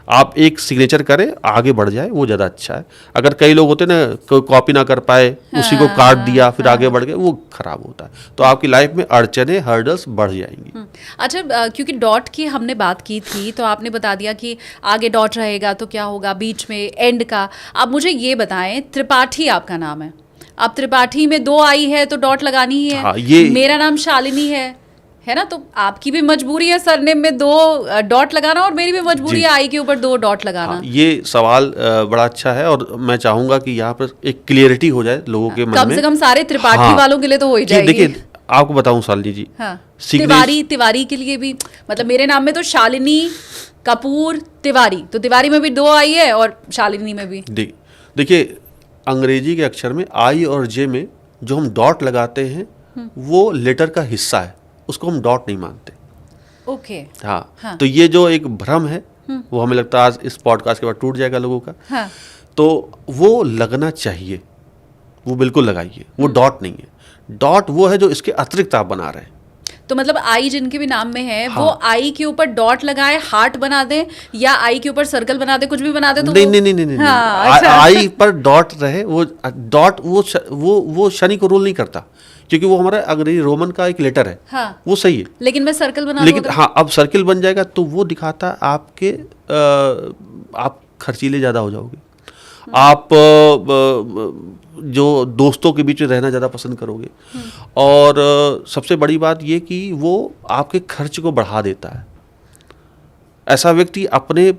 आप एक सिग्नेचर करें, आगे बढ़ जाए, वो ज़्यादा अच्छा है। अगर कई लोग होते हैं ना, कोई कॉपी ना कर पाए, उसी को काट दिया, फिर आगे बढ़ गए, वो खराब होता है। तो आपकी लाइफ में अड़चने, हर्डल्स बढ़ जाएंगी। अच्छा, क्योंकि डॉट की हमने बात की थी, तो आपने बता दिया कि आगे डॉट रहेगा तो क्या होगा, बीच में एंड का। अब मुझे ये बताएं, त्रिपाठी आपका नाम है, अब त्रिपाठी में 2 आई है तो डॉट लगानी ही है। हाँ, ये मेरा नाम शालिनी है ना, तो आपकी भी मजबूरी है सरनेम में 2 डॉट लगाना, और मेरी भी मजबूरी है आई के ऊपर 2 डॉट लगाना। हाँ, ये सवाल बड़ा अच्छा है, और मैं चाहूंगा कि यहाँ पर एक क्लियरिटी हो जाए लोगों के मन में। कम से कम सारे त्रिपाठी हाँ, वालों के लिए तो हो ही जी, जाएगी। देखिए आपको बताऊं शालिनी जी, हाँ, सिग्नेचर- तिवारी के लिए भी, मतलब मेरे नाम में तो शालिनी कपूर तिवारी, तो तिवारी में भी 2 आई है और शालिनी में भी। देखिए अंग्रेजी के अक्षर में आई और जे में जो हम डॉट लगाते हैं वो लेटर का हिस्सा है, उसको हम डॉट नहीं मानते। ओके। हाँ, तो ये जो एक भ्रम है वो हमें लगता है आज इस पॉडकास्ट के बाद टूट जाएगा लोगों का। हाँ। तो वो लगना चाहिए, वो बिल्कुल लगाइए, वो डॉट नहीं है। डॉट वो है जो इसके अतिरिक्त आप बना रहे हैं। तो मतलब आई जिनके भी नाम में है, हाँ। वो आई के ऊपर डॉट लगाए, हार्ट बना दे, या आई के ऊपर सर्कल बना दे, कुछ भी बना दे तो नहीं वो... नहीं नहीं नहीं, नहीं, हाँ, नहीं। अच्छा। आई पर डॉट रहे, वो डॉट वो शनि को रूल नहीं करता, क्योंकि वो हमारा अंग्रेजी रोमन का एक लेटर है। हाँ। वो सही है, लेकिन मैं सर्कल बना लेकिन दूँ तो... हाँ, अब सर्किल बन जाएगा तो वो दिखाता है आपके आप खर्चीले ज़्यादा हो जाओगे, आप जो दोस्तों के बीच में रहना ज़्यादा पसंद करोगे, और सबसे बड़ी बात ये कि वो आपके खर्च को बढ़ा देता है। ऐसा व्यक्ति अपने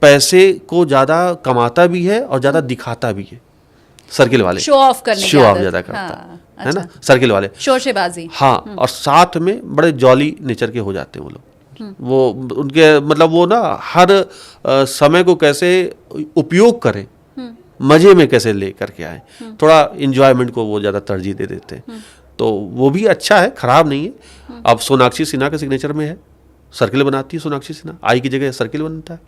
पैसे को ज़्यादा कमाता भी है और ज़्यादा दिखाता भी है। सर्किल वाले शो ऑफ करने की शो ऑफ आदत। ज़्यादा करता हाँ, है ना, अच्छा। सर्किल वाले। शोशेबाजी। हाँ, और साथ में बड़े जॉली नेचर के हो जाते हैं वो लोग, वो उनके मतलब वो ना हर समय को कैसे उपयोग करें, मजे में कैसे ले करके आए, थोड़ा इंजॉयमेंट को वो ज़्यादा तरजीह दे देते हैं। तो वो भी अच्छा है, खराब नहीं है। अब सोनाक्षी सिन्हा के सिग्नेचर में है, सर्किल बनाती है सोनाक्षी सिन्हा, आई की जगह सर्किल बनता है।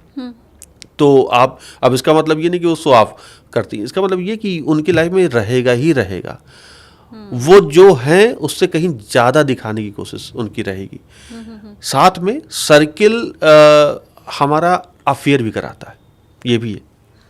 तो आप अब इसका मतलब ये नहीं कि वो शो ऑफ करती है, इसका मतलब ये कि उनकी लाइफ में रहेगा ही रहेगा, वो जो है उससे कहीं ज़्यादा दिखाने की कोशिश उनकी रहेगी। साथ में सर्किल हमारा अफेयर भी कराता है, ये भी है।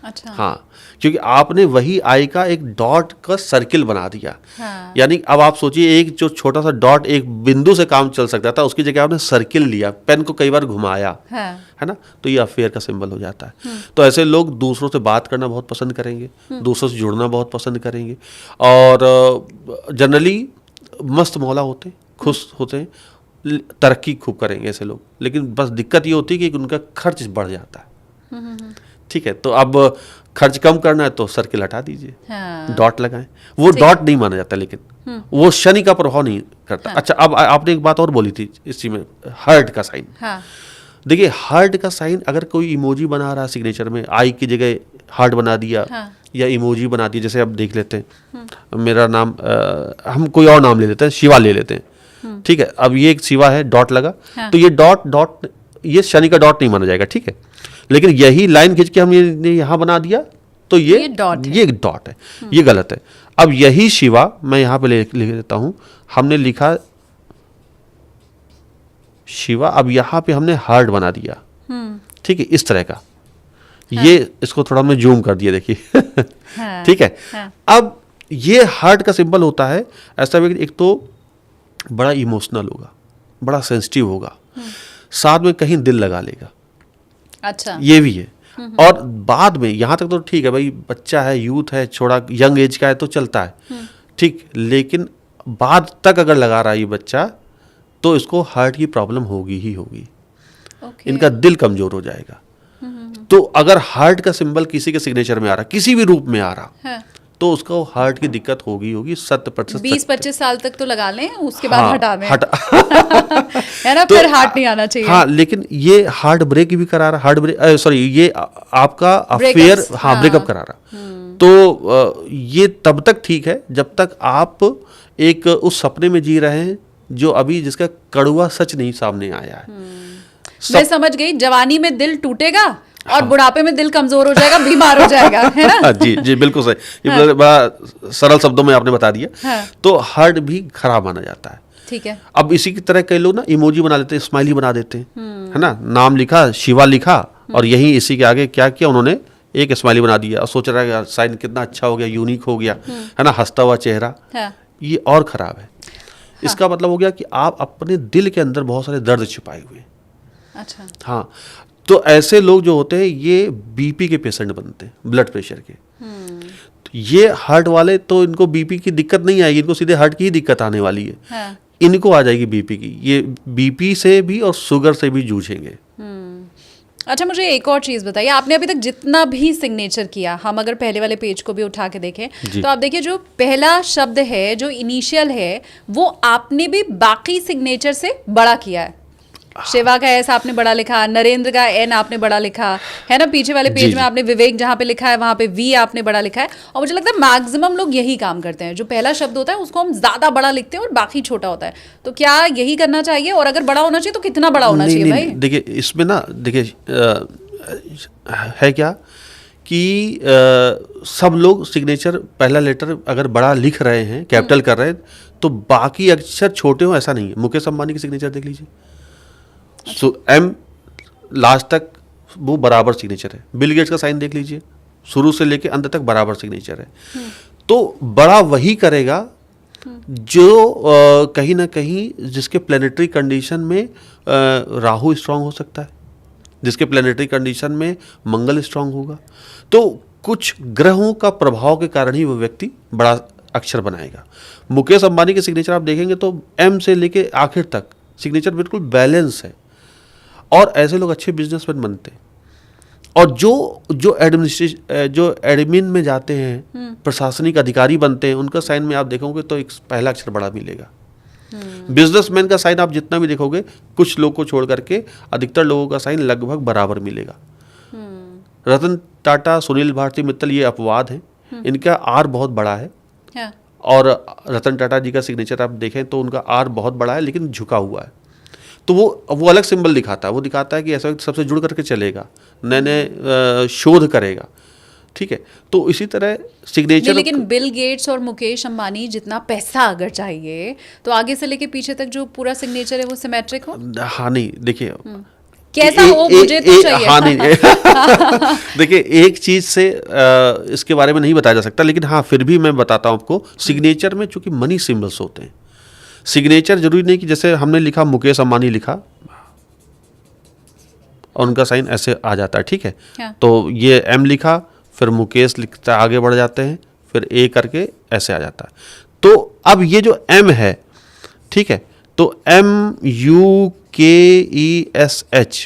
अच्छा। हाँ, क्योंकि आपने वही आई का एक डॉट का सर्किल बना दिया। हाँ। यानी अब आप सोचिए, एक जो छोटा सा डॉट एक बिंदु से काम चल सकता था, उसकी जगह आपने सर्किल लिया, पेन को कई बार घुमाया, हाँ। है ना, तो ये अफेयर का सिंबल हो जाता है। तो ऐसे लोग दूसरों से बात करना बहुत पसंद करेंगे, दूसरों से जुड़ना बहुत पसंद करेंगे, और जनरली मस्त मौला होते हैं, खुश होते हैं, तरक्की खूब करेंगे ऐसे लोग। लेकिन बस दिक्कत ये होती है कि उनका खर्च बढ़ जाता है। ठीक है, तो अब खर्च कम करना है तो सर्किल हटा दीजिए, हाँ। डॉट लगाएं। वो डॉट नहीं माना जाता, लेकिन वो शनि का प्रभाव नहीं करता। अच्छा, अब आपने एक बात और बोली थी इसी में, हार्ट का साइन। हाँ। देखिए, हार्ट का साइन अगर कोई इमोजी बना रहा है सिग्नेचर में, आई की जगह हार्ट बना दिया, हाँ। या इमोजी बना दिया, जैसे अब देख लेते हैं, मेरा नाम हम कोई और नाम ले लेते हैं, शिवा ले लेते हैं, ठीक है। अब ये एक शिवा है, डॉट लगा, हाँ। तो ये डॉट ये शनि का डॉट नहीं माना जाएगा, ठीक है। लेकिन यही लाइन खींच के हम ये यहाँ बना दिया, तो ये डॉट है। ये डॉट है, ये गलत है। अब यही शिवा मैं यहाँ पे लिख देता हूँ, हमने लिखा शिवा, अब यहाँ पे हमने हार्ट बना दिया, ठीक है, इस तरह का। हाँ। ये इसको थोड़ा हमने जूम कर दिया, देखिए। हाँ। ठीक है। हाँ। अब ये हार्ट का सिंबल होता है, ऐसा व्यक्ति एक तो बड़ा इमोशनल होगा, बड़ा सेंसिटिव होगा, साथ में कहीं दिल लगा लेगा। अच्छा। ये भी है। और बाद में यहाँ तक तो ठीक है भाई, बच्चा है, यूथ है, छोड़ा यंग एज का है तो चलता है, ठीक। लेकिन बाद तक अगर लगा रहा है ये बच्चा, तो इसको हार्ट की प्रॉब्लम होगी ही होगी। ओके। इनका दिल कमजोर हो जाएगा। तो अगर हार्ट का सिंबल किसी के सिग्नेचर में आ रहा, किसी भी रूप में आ रहा, हाँ। तो उसको हार्ट की दिक्कत होगी 100%। 20-25 साल तक तो लगा लें, उसके बाद हटा दें। है ना, तो फिर हार्ट नहीं आना चाहिए। हाँ, लेकिन ये हार्ट ब्रेक भी करा रहा, हार्ट ब्रेक सॉरी, ये आपका अफेयर, Breakups, हाँ, हाँ। ब्रेकअप करा रहा। तो ये तब तक ठीक है जब तक आप एक उस सपने में जी रहे हैं जो अभी जिसका कड़वा सच नहीं सामने आया है। मैं समझ गई, जवानी में दिल टूटेगा और बुढ़ापे में दिल कमजोर हो जाएगा, बीमार हो जाएगा, है ना। जी जी, बिल्कुल सही। ये बड़ा सरल शब्दों में आपने बता दिया। हाँ। तो हार्ट भी खराब माना जाता है। ठीक है। अब इसी की तरह कई लोग ना इमोजी बना देते हैं, स्माइली बना देते हैं, है ना, नाम लिखा, शिवा लिखा, और यही इसी के आगे क्या किया उन्होंने, एक स्माइली बना दिया, और सोच रहा है यार साइन कितना अच्छा हो गया, यूनिक हो गया, है ना, हंसता हुआ चेहरा। हाँ। ये और खराब है। इसका मतलब हो गया कि आप अपने दिल के अंदर बहुत सारे दर्द छिपाए हुए हैं। अच्छा। हाँ, तो ऐसे लोग जो होते हैं ये बीपी के पेशेंट बनते हैं, ब्लड प्रेशर के। तो ये हार्ट वाले तो इनको बीपी की दिक्कत नहीं आएगी, इनको सीधे हार्ट की ही दिक्कत आने वाली है। हाँ। इनको आ जाएगी बीपी की। ये बीपी से भी और शुगर से भी जूझेंगे। अच्छा, मुझे एक और चीज़ बताइए, आपने अभी तक जितना भी सिग्नेचर किया, हम अगर पहले वाले पेज को भी उठा के देखें तो आप देखिए, जो पहला शब्द है, जो इनिशियल है, वो आपने भी बाकी सिग्नेचर से बड़ा किया है। शिवा का एस आपने बड़ा लिखा, नरेंद्र का एन आपने बड़ा लिखा, है ना, पीछे वाले पेज में आपने विवेक जहाँ पे लिखा है वहाँ पे वी आपने बड़ा लिखा है। और मुझे लगता है मैक्सिमम लोग यही काम करते हैं, जो पहला शब्द होता है उसको हम ज्यादा बड़ा लिखते हैं और बाकी छोटा होता है। तो क्या यही करना चाहिए, और अगर बड़ा होना चाहिए तो कितना बड़ा होना चाहिए भाई? देखिए, इसमें ना देखिए है क्या कि सब लोग सिग्नेचर पहला लेटर अगर बड़ा लिख रहे हैं, कैपिटल कर रहे हैं, तो बाकी अक्षर छोटे हो, ऐसा नहीं है। मुकेश अंबानी की सिग्नेचर देख लीजिए, सो एम लास्ट तक वो बराबर सिग्नेचर है। बिल गेट्स का साइन देख लीजिए, शुरू से लेके अंत तक बराबर सिग्नेचर है। तो बड़ा वही करेगा जो कहीं ना कहीं जिसके प्लेनेटरी कंडीशन में राहु स्ट्रांग हो सकता है, जिसके प्लेनेटरी कंडीशन में मंगल स्ट्रांग होगा। तो कुछ ग्रहों का प्रभाव के कारण ही वो व्यक्ति बड़ा अक्षर बनाएगा। मुकेश अंबानी के सिग्नेचर आप देखेंगे तो एम से लेके आखिर तक सिग्नेचर बिल्कुल बैलेंस है, और ऐसे लोग अच्छे बिजनेसमैन बनते हैं। और जो एडमिन में जाते हैं, प्रशासनिक अधिकारी बनते हैं, उनका साइन में आप देखोगे तो एक पहला अक्षर बड़ा मिलेगा। बिजनेसमैन का साइन आप जितना भी देखोगे, कुछ लोग को छोड़ करके अधिकतर लोगों का साइन लगभग बराबर मिलेगा। रतन टाटा, सुनील भारती मित्तल ये अपवाद हैं, इनका आर बहुत बड़ा है। हाँ। और रतन टाटा जी का सिग्नेचर आप देखें तो उनका आर बहुत बड़ा है लेकिन झुका हुआ है, तो वो अलग सिंबल दिखाता है। वो दिखाता है कि ऐसा व्यक्ति सबसे जुड़ करके चलेगा, नए नए शोध करेगा। ठीक है, तो इसी तरह सिग्नेचर। लेकिन बिल गेट्स और मुकेश अंबानी जितना पैसा अगर चाहिए तो आगे से लेके पीछे तक जो पूरा सिग्नेचर है वो सिमेट्रिक हो। हाँ नहीं, देखिए कैसा हो मुझे तो चाहिए। हाँ नहीं देखिए, एक चीज से इसके बारे में नहीं बताया जा सकता, लेकिन हाँ फिर भी मैं बताता हूँ आपको। सिग्नेचर में चूंकि मनी सिंबल्स होते हैं, सिग्नेचर जरूरी नहीं कि जैसे हमने लिखा मुकेश अंबानी लिखा और उनका साइन ऐसे आ जाता है। ठीक है, हाँ। तो ये एम लिखा, फिर मुकेश लिखता, आगे बढ़ जाते हैं, फिर ए करके ऐसे आ जाता है। तो अब ये जो एम है, ठीक है, तो MUKESH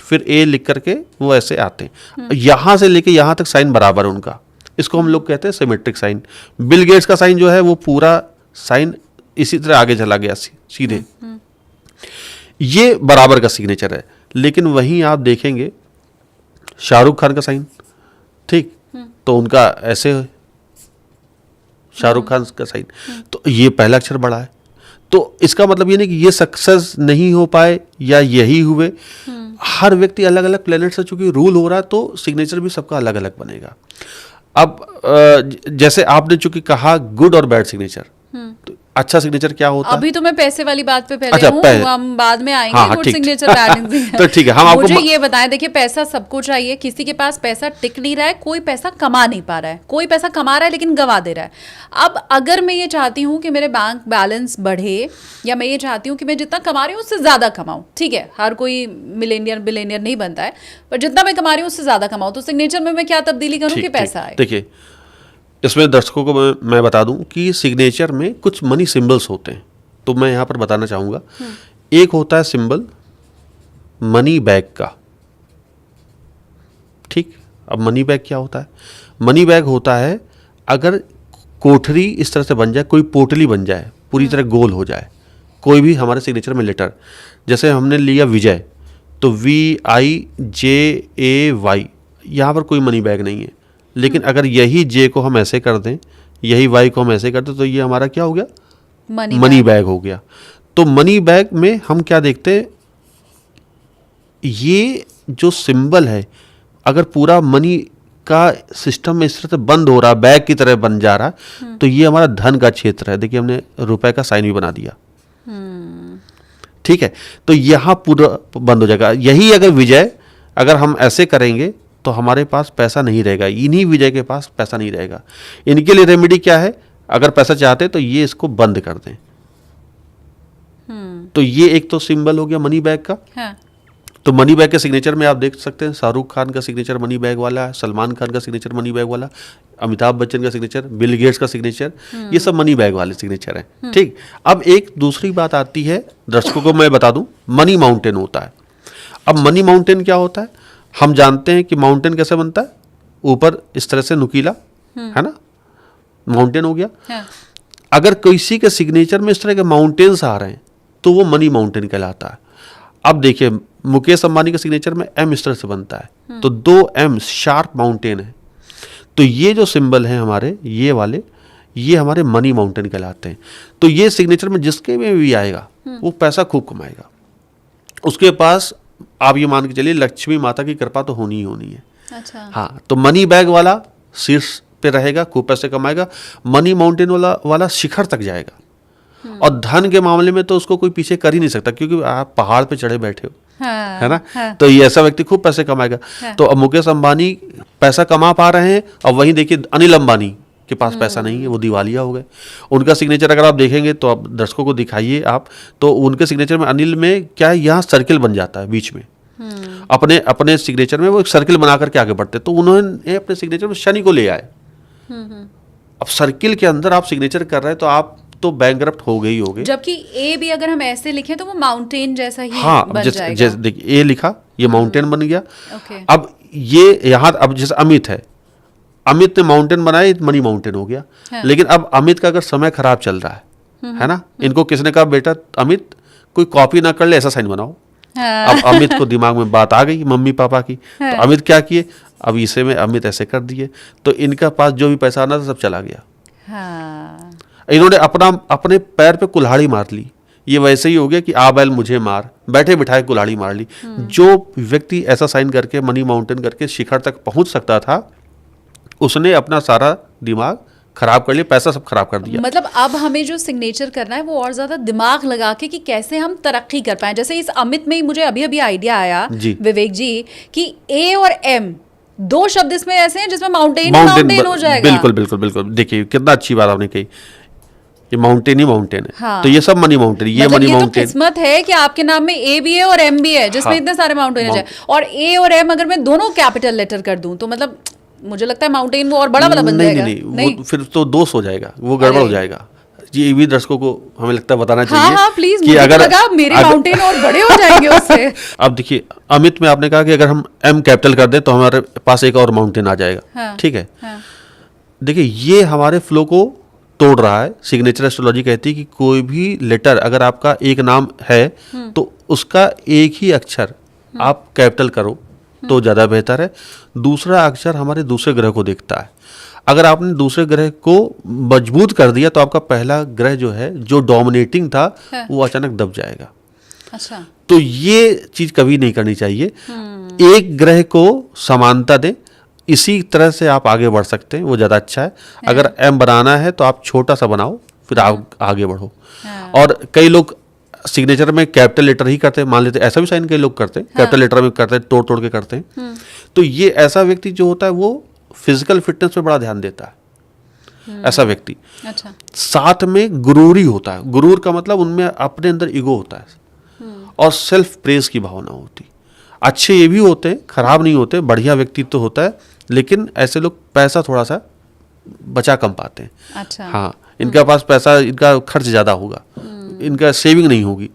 फिर ए लिख करके वो ऐसे आते हैं। यहां से लेके यहां तक साइन बराबर है उनका, इसको हम लोग कहते हैं सिमेट्रिक साइन। बिल गेट्स का साइन जो है वो पूरा साइन इसी तरह आगे चला गया सीधे, ये बराबर का सिग्नेचर है। लेकिन वहीं आप देखेंगे शाहरुख खान का साइन, ठीक, तो उनका ऐसे है शाहरुख खान का साइन, तो ये पहला अक्षर बड़ा है। तो इसका मतलब ये नहीं कि ये सक्सेस नहीं हो पाए या यही हुए। हर व्यक्ति अलग अलग प्लेनेट से चूंकि रूल हो रहा है, तो सिग्नेचर भी सबका अलग अलग बनेगा। अब जैसे आपने चूंकि कहा गुड और बैड सिग्नेचर, तो अच्छा सिग्नेचर क्या होता है? अभी तो मैं पैसे वाली बात पे पहले अच्छा, हूँ, हम बाद में आएंगे। हाँ, गुड ठीक। Signature bad signature. तो ठीक है, हम आपको मुझे ये बताएं, देखिए पैसा सबको चाहिए, किसी के पास पैसा टिक नहीं रहा है, कोई पैसा कमा नहीं पा रहा है, कोई पैसा कमा रहा है लेकिन गंवा दे रहा है। अब अगर मैं ये चाहती हूँ कि मेरे बैंक बैलेंस बढ़े, या मैं ये चाहती हूँ कि मैं जितना कमा रही हूँ उससे ज्यादा कमाऊँ, ठीक है, हर कोई मिलेनियर बिलेनियर नहीं बनता है, पर जितना मैं कमा रही हूँ उससे ज्यादा कमाऊँ, तो सिग्नेचर में मैं क्या तब्दीली करूँ कि पैसा आए? देखिए, इसमें दर्शकों को मैं बता दूं कि सिग्नेचर में कुछ मनी सिंबल्स होते हैं, तो मैं यहाँ पर बताना चाहूँगा। एक होता है सिंबल मनी बैग का, ठीक। अब मनी बैग क्या होता है? मनी बैग होता है अगर कोठरी इस तरह से बन जाए, कोई पोटली बन जाए, पूरी तरह गोल हो जाए, कोई भी हमारे सिग्नेचर में लेटर, जैसे हमने लिया विजय, तो VIJAY, यहाँ पर कोई मनी बैग नहीं है। लेकिन अगर यही जे को हम ऐसे कर दें, यही वाई को हम ऐसे कर दें, तो ये हमारा क्या हो गया? मनी बैग हो गया। तो मनी बैग में हम क्या देखते हैं, ये जो सिंबल है, अगर पूरा मनी का सिस्टम में इस तरह से बंद हो रहा, बैग की तरह बन जा रहा, तो ये हमारा धन का क्षेत्र है। देखिए, हमने रुपए का साइन भी बना दिया, ठीक है, तो यहाँ पूरा बंद हो जाएगा। यही अगर विजय, अगर हम ऐसे करेंगे तो हमारे पास पैसा नहीं रहेगा, इन्हीं विजय के पास पैसा नहीं रहेगा। इनके लिए रेमेडी क्या है? अगर पैसा चाहते तो ये इसको बंद कर दें। तो ये एक तो सिंबल हो गया मनी बैग का। हाँ। तो मनी बैग के सिग्नेचर में आप देख सकते हैं, शाहरुख खान का सिग्नेचर मनी बैग वाला है, सलमान खान का सिग्नेचर मनी बैग वाला, अमिताभ बच्चन का सिग्नेचर, बिल गेट्स का सिग्नेचर, ये सब मनी बैग वाले सिग्नेचर हैं, ठीक। अब एक दूसरी बात आती है, दर्शकों को मैं बता दूं, मनी माउंटेन होता है। अब मनी माउंटेन क्या होता है? हम जानते हैं कि माउंटेन कैसे बनता है, ऊपर इस तरह से नुकीला, है ना, माउंटेन हो गया। हाँ। अगर किसी के सिग्नेचर में इस तरह के माउंटेन्स आ रहे हैं तो वो मनी माउंटेन कहलाता है। अब देखिए, मुकेश अंबानी के सिग्नेचर में एम इस तरह से बनता है, तो 2 एम शार्प माउंटेन है। तो ये जो सिंबल हैं हमारे, ये वाले, ये हमारे मनी माउंटेन कहलाते हैं। तो ये सिग्नेचर में जिसके में भी आएगा वो पैसा खूब कमाएगा। उसके पास आप ये मान के चलिए लक्ष्मी माता की कृपा तो होनी ही होनी है। अच्छा। हाँ, तो मनी बैग वाला शीर्ष पे रहेगा, खूब पैसे कमाएगा। मनी माउंटेन वाला शिखर तक जाएगा। और धन के मामले में तो उसको कोई पीछे कर ही नहीं सकता, क्योंकि आप पहाड़ पे चढ़े बैठे हो, हाँ, है ना। हाँ। तो ये ऐसा व्यक्ति खूब पैसे कमाएगा। हाँ। तो अब मुकेश अंबानी पैसा कमा पा रहे हैं, और वहीं देखिए अनिल अंबानी के पास पैसा नहीं है, वो दिवालिया हो गए। उनका सिग्नेचर अगर आप देखेंगे तो आप दर्शकों को दिखाइए आप, तो उनके सिग्नेचर में अनिल में क्या है, यहाँ सर्किल बन जाता है बीच में। अपने सिग्नेचर में वो एक सर्किल बना करके आगे बढ़ते, तो उन्होंने अपने सिग्नेचर में शनि को ले आए। अब सर्किल के अंदर आप सिग्नेचर कर रहे हैं तो आप तो बैंकरप्ट हो गए ही हो गए। जबकि ए भी अगर हम ऐसे लिखें तो वो माउंटेन जैसा ही हाँ, बन जाएगा। जैसे देखिए, ए लिखा, ये माउंटेन बन गया। ओके। अब ये यहाँ, अब जैसे अमित है, अमित ने माउंटेन बनाया, मनी माउंटेन हो गया। हाँ। लेकिन अब अमित का अगर समय खराब चल रहा है, है ना। इनको किसने कहा बेटा अमित कोई कॉपी ना कर ले ऐसा साइन बनाओ। हाँ। अब अमित को दिमाग में बात आ गई मम्मी पापा की, तो अमित क्या किए, अब इसे में अमित ऐसे कर दिए, तो इनका पास जो भी पैसा आना था सब चला गया। हाँ। इन्होंने अपने पैर पे कुल्हाड़ी मार ली। ये वैसे ही हो गया कि आ बैल मुझे मार, बैठे बिठाए कुल्हाड़ी मार ली। जो व्यक्ति ऐसा साइन करके मनी माउंटेन करके शिखर तक पहुंच सकता था, उसने अपना सारा दिमाग खराब कर लिया, पैसा सब खराब कर दिया। मतलब अब हमें जो सिग्नेचर करना है वो और ज्यादा दिमाग लगा के कि कैसे हम तरक्की कर पाए। जैसे इस अमित में ही मुझे अभी अभी आइडिया आया जी। विवेक जी कि ए और एम दो शब्द इसमें ऐसे हैं जिसमें माउंटेन हो जाएगा। बिल्कुल बिल्कुल बिल्कुल, देखिए कितना अच्छी बात आपने कही, ये माउंटेन ही माउंटेन है। हाँ। तो ये सब मनी माउंटेन, ये मतलब मनी ये तो माउंटेन। किस्मत है कि आपके नाम में ए भी है और एम भी है, जिसमें हाँ। इतने सारे माउंटेन हो जाए। और ए और एम अगर मैं दोनों कैपिटल लेटर कर दूं तो मतलब मुझे लगता है माउंटेन वो और बड़ा वाला बन जाएगा। नहीं, वो फिर तो दोष हो जाएगा, वो गड़बड़ हो जाएगा। ये भी दर्शकों को हमें लगता है बताना चाहिए। हाँ प्लीज, कि मुझे अगर लगा मेरे माउंटेन और बड़े हो जाएंगे उससे। अब देखिए अमित में आपने कहा कि अगर हम एम कैपिटल कर दें तो हमारे पास एक और माउंटेन आ जाएगा। हाँ। ठीक है। हाँ। देखिए ये हमारे फ्लो को तोड़ रहा है। सिग्नेचर एस्ट्रोलॉजी कहती है कि कोई भी लेटर अगर आपका एक नाम है तो उसका एक ही अक्षर आप कैपिटल करो तो ज़्यादा बेहतर है। दूसरा अक्षर हमारे दूसरे ग्रह को देखता है। अगर आपने दूसरे ग्रह को मजबूत कर दिया तो आपका पहला ग्रह जो है, जो डोमिनेटिंग था, वो अचानक दब जाएगा। अच्छा। तो ये चीज़ कभी नहीं करनी चाहिए। एक ग्रह को समानता दें, इसी तरह से आप आगे बढ़ सकते हैं, वो ज़्यादा अच्छा है। अगर एम बनाना है तो आप छोटा सा बनाओ, फिर आप आगे बढ़ो। और कई लोग सिग्नेचर में कैपिटल लेटर ही करते हैं, मान लेते हैं, ऐसा भी साइन कई लोग करते हैं, कैपिटल लेटर में करते हैं, तोड़ तोड़ के करते हैं। तो ये ऐसा व्यक्ति जो होता है वो फिजिकल फिटनेस पे बड़ा ध्यान देता है, ऐसा व्यक्ति। अच्छा। साथ में गुरूरी होता है। गुरूर का मतलब उनमें अपने अंदर ईगो होता है और सेल्फ प्रेज की भावना होती। अच्छे ये भी होते हैं, खराब नहीं होते, बढ़िया व्यक्तित्व तो होता है, लेकिन ऐसे लोग पैसा थोड़ा सा बचा कम पाते हैं। अच्छा। हाँ, इनका पास पैसा, इनका खर्च ज़्यादा होगा, इनका सेविंग नहीं होगी।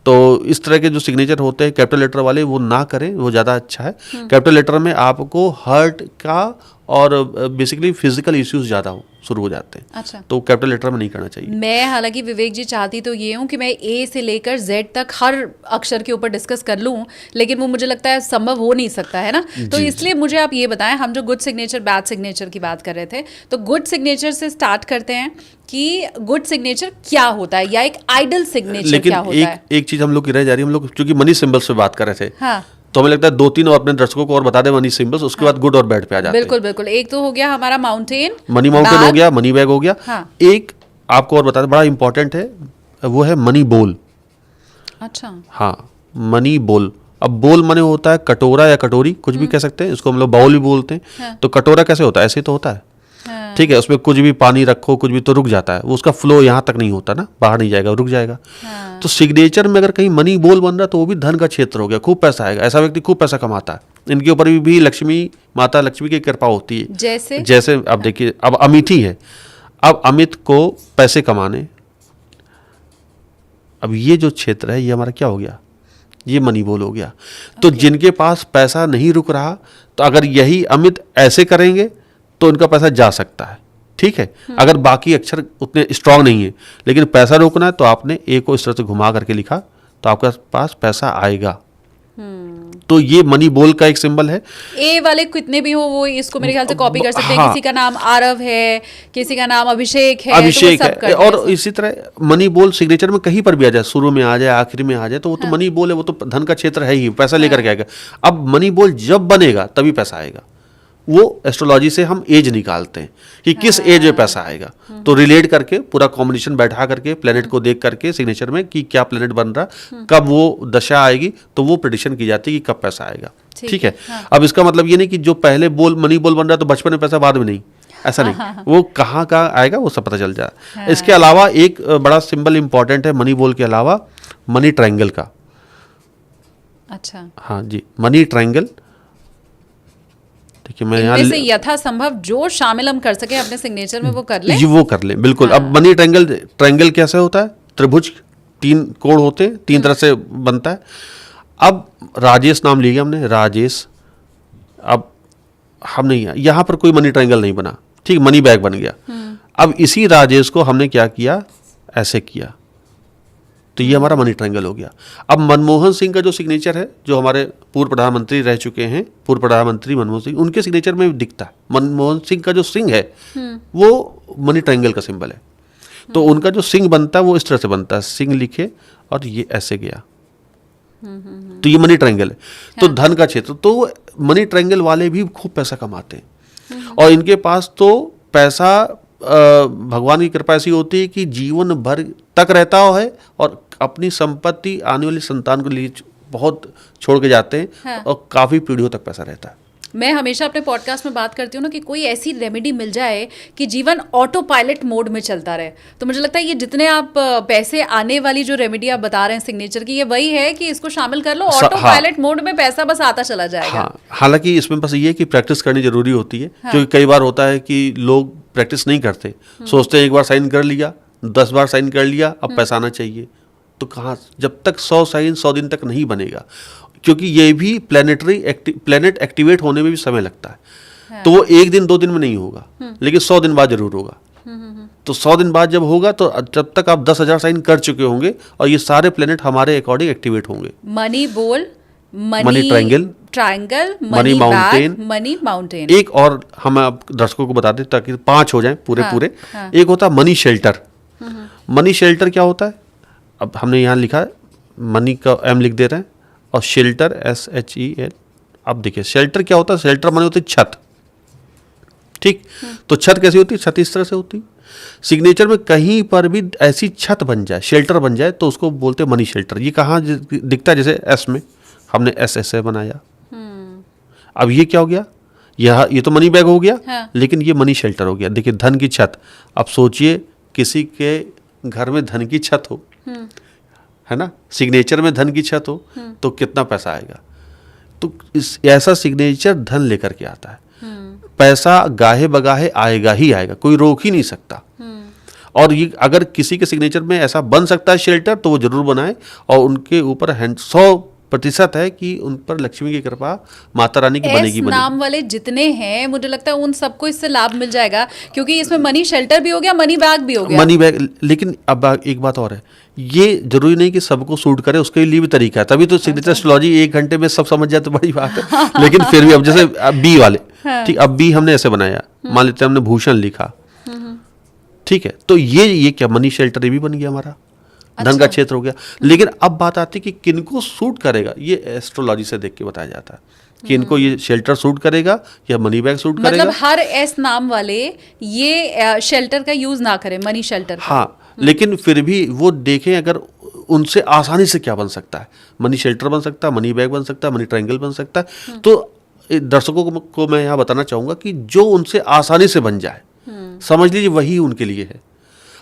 तो इस तरह के जो सिग्नेचर होते हैं कैपिटल लेटर वाले, वो ना करें, वो ज़्यादा अच्छा है। कैपिटल लेटर में आपको हर्ट का और बेसिकली फिजिकल इश्यूज ज़्यादा शुरू हो जाते हैं। अच्छा। तो कैपिटल लेटर में नहीं करना चाहिए। मैं हालांकि विवेक जी चाहती तो ये हूँ कि मैं ए से लेकर जेड तक हर अक्षर के ऊपर डिस्कस कर लूँ, लेकिन वो मुझे लगता है संभव हो नहीं सकता है ना। तो इसलिए मुझे आप ये बताएं, हम जो गुड सिग्नेचर बैड सिग्नेचर की बात कर रहे थे, तो गुड सिग्नेचर से स्टार्ट करते हैं कि गुड सिग्नेचर क्या होता है या एक आइडल सिग्नेचर क्या होता है। लेकिन एक चीज़ हम लोग की रह जा रही है, हम लोग चूंकि मनी सिंबल्स पे बात कर रहे थे, हाँ। तो हमें लगता है 2-3 और अपने दर्शकों को और बता दें मनी सिंबल्स, उसके बाद गुड और बैड पे आ जाते हैं। बिल्कुल बिल्कुल। एक तो हो गया हमारा माउंटेन, मनी माउंटेन हो गया, मनी बैग हो गया। हाँ। एक आपको और बता दें, बड़ा इंपॉर्टेंट है, वो है मनी बोल। अच्छा। हाँ, मनी बोल। अब बोल मने होता है कटोरा या कटोरी, कुछ भी कह सकते हैं, इसको हम लोग बाउल भी बोलते हैं। तो कटोरा कैसे होता है, ऐसे तो होता है। ठीक है, उसमें कुछ भी पानी रखो, कुछ भी, तो रुक जाता है वो, उसका फ्लो यहाँ तक नहीं होता ना, बाहर नहीं जाएगा, रुक जाएगा। तो सिग्नेचर में अगर कहीं मनी बोल बन रहा तो वो भी धन का क्षेत्र हो गया, खूब पैसा आएगा, ऐसा व्यक्ति खूब पैसा कमाता है। इनके ऊपर भी लक्ष्मी, माता लक्ष्मी की कृपा होती है। जैसे अब देखिए, अब अमित ही है, अब अमित को पैसे कमाने, अब ये जो क्षेत्र है ये हमारा क्या हो गया, ये मनी बोल हो गया। तो जिनके पास पैसा नहीं रुक रहा, तो अगर यही अमित ऐसे करेंगे तो इनका पैसा जा सकता है। ठीक है। अगर बाकी अक्षर उतने स्ट्रांग नहीं है, लेकिन पैसा रोकना है, तो आपने ए को इस तरह से घुमा करके लिखा तो आपके पास पैसा आएगा। तो ये मनी बोल का एक सिंबल है। ए वाले कितने भी हो वो इसको मेरे ख्याल से कॉपी कर सकते हैं। हाँ। किसी का नाम आरव है, किसी का नाम अभिषेक है, अभिषेक तो वो सब है। करते हैं। और इसी तरह मनी बोल सिग्नेचर में कहीं पर भी आ जाए, शुरू में आ जाए, आखिरी में आ जाए, तो वो तो मनी बोल है, वो तो धन का क्षेत्र है ही, पैसा लेकर के आएगा। अब मनी बोल जब बनेगा तभी पैसा आएगा। वो एस्ट्रोलॉजी से हम एज निकालते हैं कि किस एज में पैसा आएगा, तो रिलेट करके पूरा कॉम्बिनेशन बैठा करके प्लेनेट को देख करके सिग्नेचर में कि क्या प्लेनेट बन रहा, कब वो दशा आएगी, तो वो प्रेडिक्शन की जाती है कि कब पैसा आएगा। ठीक है। अब इसका मतलब ये नहीं कि जो पहले बोल मनी बोल बन रहा तो बचपन में पैसा बाद में नहीं, ऐसा नहीं। वो कहाँ आएगा वो सब पता चल जाए। इसके अलावा एक बड़ा सिंबल इंपॉर्टेंट है मनी बोल के अलावा, मनी ट्रायंगल का। अच्छा। हाँ जी, मनी ट्रायंगल। देखिए मैं यहाँ से यथासंभव जो शामिल हम कर सके अपने सिग्नेचर में वो कर लें। वो कर लें, बिल्कुल। अब मनी ट्रायंगल कैसे होता है, त्रिभुज 3 कोण होते हैं, 3 तरह से बनता है। अब राजेश नाम लिया हमने, राजेश। अब हम नहीं, यहाँ पर कोई मनी ट्रायंगल नहीं बना, ठीक, मनी बैग बन गया। अब इसी राजेश को हमने क्या किया, ऐसे किया, तो ये हमारा मनी ट्रायंगल हो गया। अब मनमोहन सिंह का जो सिग्नेचर है, जो हमारे पूर्व प्रधानमंत्री रह चुके हैं, पूर्व प्रधानमंत्री मनमोहन सिंह, उनके सिग्नेचर में भी दिखता है। मनमोहन सिंह का जो सिंह है वो मनी ट्रायंगल का सिंबल है। तो उनका जो सिंह बनता है वो इस तरह से बनता है, सिंह लिखे और ये ऐसे गया, तो ये मनी ट्रायंगल है। तो धन का क्षेत्र, तो मनी ट्रायंगल वाले भी खूब पैसा कमाते हैं और इनके पास तो पैसा भगवान की कृपा ऐसी होती है कि जीवन भर तक रहता है और अपनी संपत्ति आने वाली संतान के लिए बहुत छोड़ के जाते हैं। हाँ। और काफी पीढ़ियों तक पैसा रहता है। मैं हमेशा अपने पॉडकास्ट में बात करती हूँ ना कि कोई ऐसी रेमेडी मिल जाए कि जीवन ऑटो पायलट मोड में चलता रहे। तो मुझे लगता है ये जितने आप पैसे आने वाली जो रेमेडी आप बता रहे हैं सिग्नेचर की, ये वही है कि इसको शामिल कर लो, ऑटो पायलट मोड में पैसा बस आता चला जाएगा। हाँ, हालांकि इसमें बस ये है कि प्रैक्टिस करनी जरूरी होती है। क्योंकि कई बार होता है कि लोग प्रैक्टिस नहीं करते, सोचते हैं एक बार साइन कर लिया, 10 बार साइन कर लिया, अब पैसा आना चाहिए। तो कहाँ, जब तक 100 साइन 100 दिन तक नहीं बनेगा, क्योंकि ये भी प्लेनेट एक्टिवेट होने में भी समय लगता है। हाँ। तो वो 1 दिन 2 दिन में नहीं होगा, लेकिन 100 दिन बाद जरूर होगा। तो 100 दिन बाद जब होगा तो जब तक आप 10,000 साइन कर चुके होंगे और ये सारे प्लेनेट हमारे अकॉर्डिंग एक्टिवेट होंगे। मनी बोल, money triangle, money mountain, money mountain. एक और हम आप दर्शकों को बता दें ताकि 5 हो जाएं पूरे। हाँ। एक होता है मनी शेल्टर। मनी शेल्टर क्या होता है? अब हमने यहाँ लिखा है, मनी का एम लिख दे रहे हैं और शेल्टर SHEL। अब देखिए शेल्टर क्या होता है? शेल्टर माने होती है छत, ठीक। तो छत कैसी होती है? छत इस तरह से होती है। सिग्नेचर में कहीं पर भी ऐसी छत बन जाए, शेल्टर बन जाए, तो उसको बोलते हैं मनी शेल्टर। ये कहाँ दिखता है? जैसे एस में हमने SSA बनाया। अब ये क्या हो गया? ये तो मनी बैग हो गया। हाँ। लेकिन ये मनी शेल्टर हो गया। देखिए धन की छत। अब सोचिए किसी के घर में धन की छत हो, है ना, सिग्नेचर में धन की छत हो, तो कितना पैसा आएगा। तो ऐसा सिग्नेचर धन लेकर के आता है। पैसा गाहे बगाहे आएगा ही आएगा, कोई रोक ही नहीं सकता। और ये अगर किसी के सिग्नेचर में ऐसा बन सकता है शेल्टर, तो वो जरूर बनाए। और उनके ऊपर 100% है कि उन पर लक्ष्मी की कृपा माता रानी की बनेगी। नाम वाले जितने हैं मुझे लगता है उन सबको इससे लाभ मिल जाएगा, क्योंकि इसमें मनी शेल्टर भी हो गया, मनी बैग भी हो गया। मनी बैग, लेकिन अब एक बात और है, ये जरूरी नहीं कि सबको सूट करे, उसके लिए भी तरीका है। तभी तो सिग्नेचर एस्ट्रोलॉजी 1 घंटे में सब समझ जाए तो बड़ी बात है। लेकिन फिर भी अब जैसे बी वाले, ठीक, अब बी हमने ऐसे बनाया, मान लेते हैं हमने भूषण लिखा, ठीक है, तो ये क्या मनी शेल्टर ये भी बन गया हमारा। अच्छा। धन का क्षेत्र हो गया। लेकिन अब बात आती है कि किनको सूट करेगा, ये एस्ट्रोलॉजी से देख के बताया जाता है कि इनको ये शेल्टर सूट करेगा या मनी बैग सूट करेगा। मतलब हर एस नाम वाले ये शेल्टर का यूज ना करें, मनी शेल्टर। हाँ, लेकिन फिर भी वो देखें अगर उनसे आसानी से क्या बन सकता है। मनी शेल्टर बन सकता है, मनी बैग बन सकता है, मनी ट्रायंगल बन सकता है। तो दर्शकों को मैं यहाँ बताना चाहूँगा कि जो उनसे आसानी से बन जाए, समझ लीजिए वही उनके लिए है।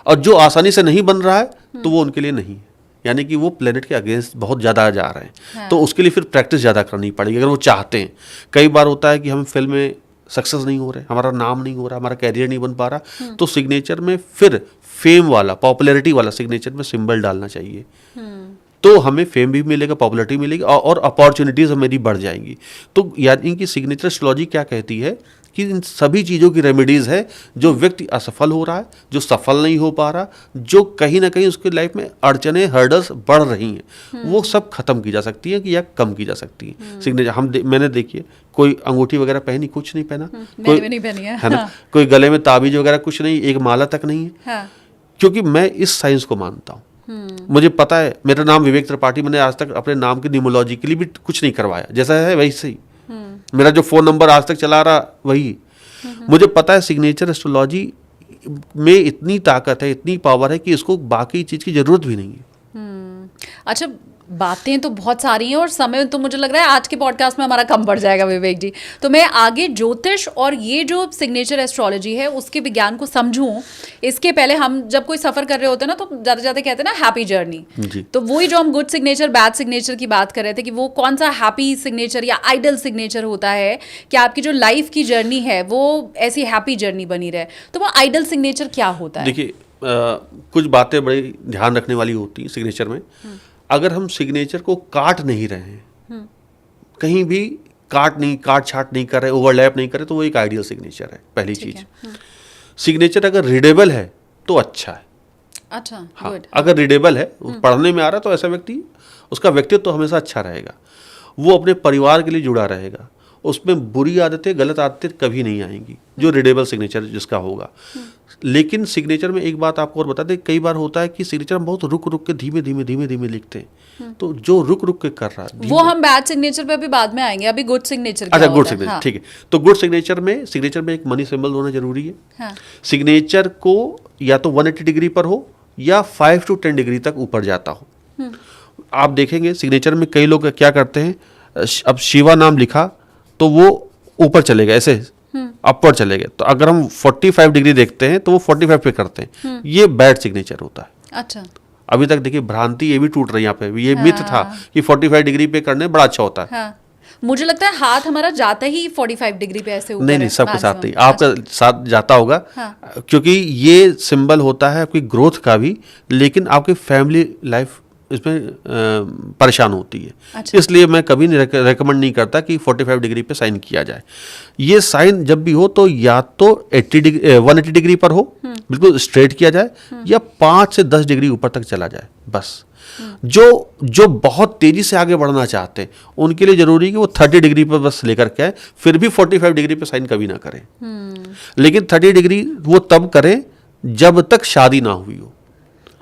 और जो आसानी से नहीं बन रहा है तो वो उनके लिए नहीं है, यानी कि वो प्लेनेट के अगेंस्ट बहुत ज़्यादा जा रहे हैं। हाँ। तो उसके लिए फिर प्रैक्टिस ज़्यादा करनी पड़ेगी अगर वो चाहते हैं। कई बार होता है कि हम फिल्म में सक्सेस नहीं हो रहे, हमारा नाम नहीं हो रहा, हमारा कैरियर नहीं बन पा रहा, तो सिग्नेचर में फिर फेम वाला, पॉपुलैरिटी वाला सिग्नेचर में सिंबल डालना चाहिए। तो हमें फेम भी मिलेगा, पॉपुलैरिटी मिलेगी और अपॉर्चुनिटीज़ मेरी बढ़ जाएंगी। तो यानी कि सिग्नेचर एस्ट्रोलॉजी क्या कहती है कि इन सभी चीज़ों की रेमेडीज़ है। जो व्यक्ति असफल हो रहा है, जो सफल नहीं हो पा रहा, जो कहीं ना कहीं उसके लाइफ में अड़चने, हर्डल्स बढ़ रही हैं, वो सब खत्म की जा सकती हैं कि या कम की जा सकती हैं। सिग्नेचर मैंने देखिए, कोई अंगूठी वगैरह पहनी, कुछ नहीं पहना, कोई भी नहीं पहनी है ना, कोई गले में ताबीज वगैरह कुछ नहीं, एक माला तक नहीं है। क्योंकि मैं इस साइंस को मानता हूँ। मुझे पता है, मेरा नाम विवेक त्रिपाठी, मैंने आज तक अपने नाम की न्यूमोलॉजी के लिए भी कुछ नहीं करवाया, जैसा है वैसे ही। मेरा जो फ़ोन नंबर आज तक चला रहा वही। मुझे पता है सिग्नेचर एस्ट्रोलॉजी में इतनी ताकत है, इतनी पावर है कि इसको बाकी चीज़ की ज़रूरत भी नहीं है। अच्छा, बातें तो बहुत सारी हैं और समय तो मुझे लग रहा है आज के पॉडकास्ट में हमारा कम पड़ जाएगा विवेक जी। तो मैं आगे ज्योतिष और ये जो सिग्नेचर एस्ट्रोलॉजी है उसके विज्ञान को समझूं, इसके पहले हम जब कोई सफ़र कर रहे होते हैं ना, तो ज़्यादा ज़्यादा कहते हैं ना हैप्पी जर्नी। तो वही जो हम गुड सिग्नेचर बैड सिग्नेचर की बात कर रहे थे कि वो कौन सा हैप्पी सिग्नेचर या आइडल सिग्नेचर होता है कि आपकी जो लाइफ की जर्नी है वो ऐसी हैप्पी जर्नी बनी रहे। तो वो आइडल सिग्नेचर क्या होता है? देखिए, कुछ बातें बड़ी ध्यान रखने वाली होती हैं सिग्नेचर में। अगर हम सिग्नेचर को काट नहीं रहे हैं, कहीं भी काट छाट नहीं कर रहे, ओवरलैप नहीं कर रहे, तो वो एक आइडियल सिग्नेचर है। पहली चीज, सिग्नेचर अगर रीडेबल है तो अच्छा है। अच्छा, हाँ, गुड। अगर रीडेबल है, पढ़ने में आ रहा है, तो ऐसा व्यक्ति, उसका व्यक्तित्व तो हमेशा अच्छा रहेगा, वो अपने परिवार के लिए जुड़ा रहेगा, उसमें बुरी आदतें, गलत आदतें कभी नहीं आएंगी, जो रीडेबल सिग्नेचर जिसका होगा। लेकिन सिग्नेचर में एक बात आपको और बता दें, कई बार होता है कि सिग्नेचर हम बहुत रुक रुक के धीमे धीमे धीमे धीमे लिखते हैं, तो जो रुक रुक के कर रहा है, वो हम बैड सिग्नेचर पे अभी बाद में आएंगे, अभी गुड सिग्नेचर अच्छा, गुड सिग्नेचर, ठीक है। तो गुड सिग्नेचर में एक मनी सिंबल होना जरूरी है। हाँ। सिग्नेचर को या तो 180 डिग्री पर हो या 5 to 10 डिग्री तक ऊपर जाता हो। आप देखेंगे सिग्नेचर में कई लोग क्या करते हैं, अब शिवा नाम लिखा तो वो ऊपर चले गए, ऐसे अपवर्ड चले गए, तो अगर हम 45 डिग्री देखते हैं तो वो 45 पे करते हैं, ये बैड सिग्नेचर होता है। अच्छा, अभी तक देखिए भ्रांति ये भी टूट रही है यहाँ पे, ये मिथ था कि 45 डिग्री पे करने बड़ा अच्छा होता है। हाँ। मुझे लगता है हाथ हमारा जाता ही 45 डिग्री पे ऐसे ऊपर नहीं, है, सबके साथ नहीं, maximum। आपका साथ जाता होगा। हाँ। क्योंकि ये सिंबल होता है आपकी ग्रोथ का भी, लेकिन आपकी फैमिली लाइफ इसमें परेशान होती है। अच्छा। इसलिए मैं कभी नहीं रेकमेंड नहीं करता कि 45 डिग्री पे साइन किया जाए। ये साइन जब भी हो तो या तो 180 डिग्री पर हो, बिल्कुल स्ट्रेट किया जाए, या 5 से 10 डिग्री ऊपर तक चला जाए, बस। जो बहुत तेजी से आगे बढ़ना चाहते हैं उनके लिए जरूरी है कि वो 30 डिग्री पर बस लेकर के आए, फिर भी 45 डिग्री पे साइन कभी ना करें। लेकिन 30 डिग्री वो तब करें जब तक शादी ना हुई हो।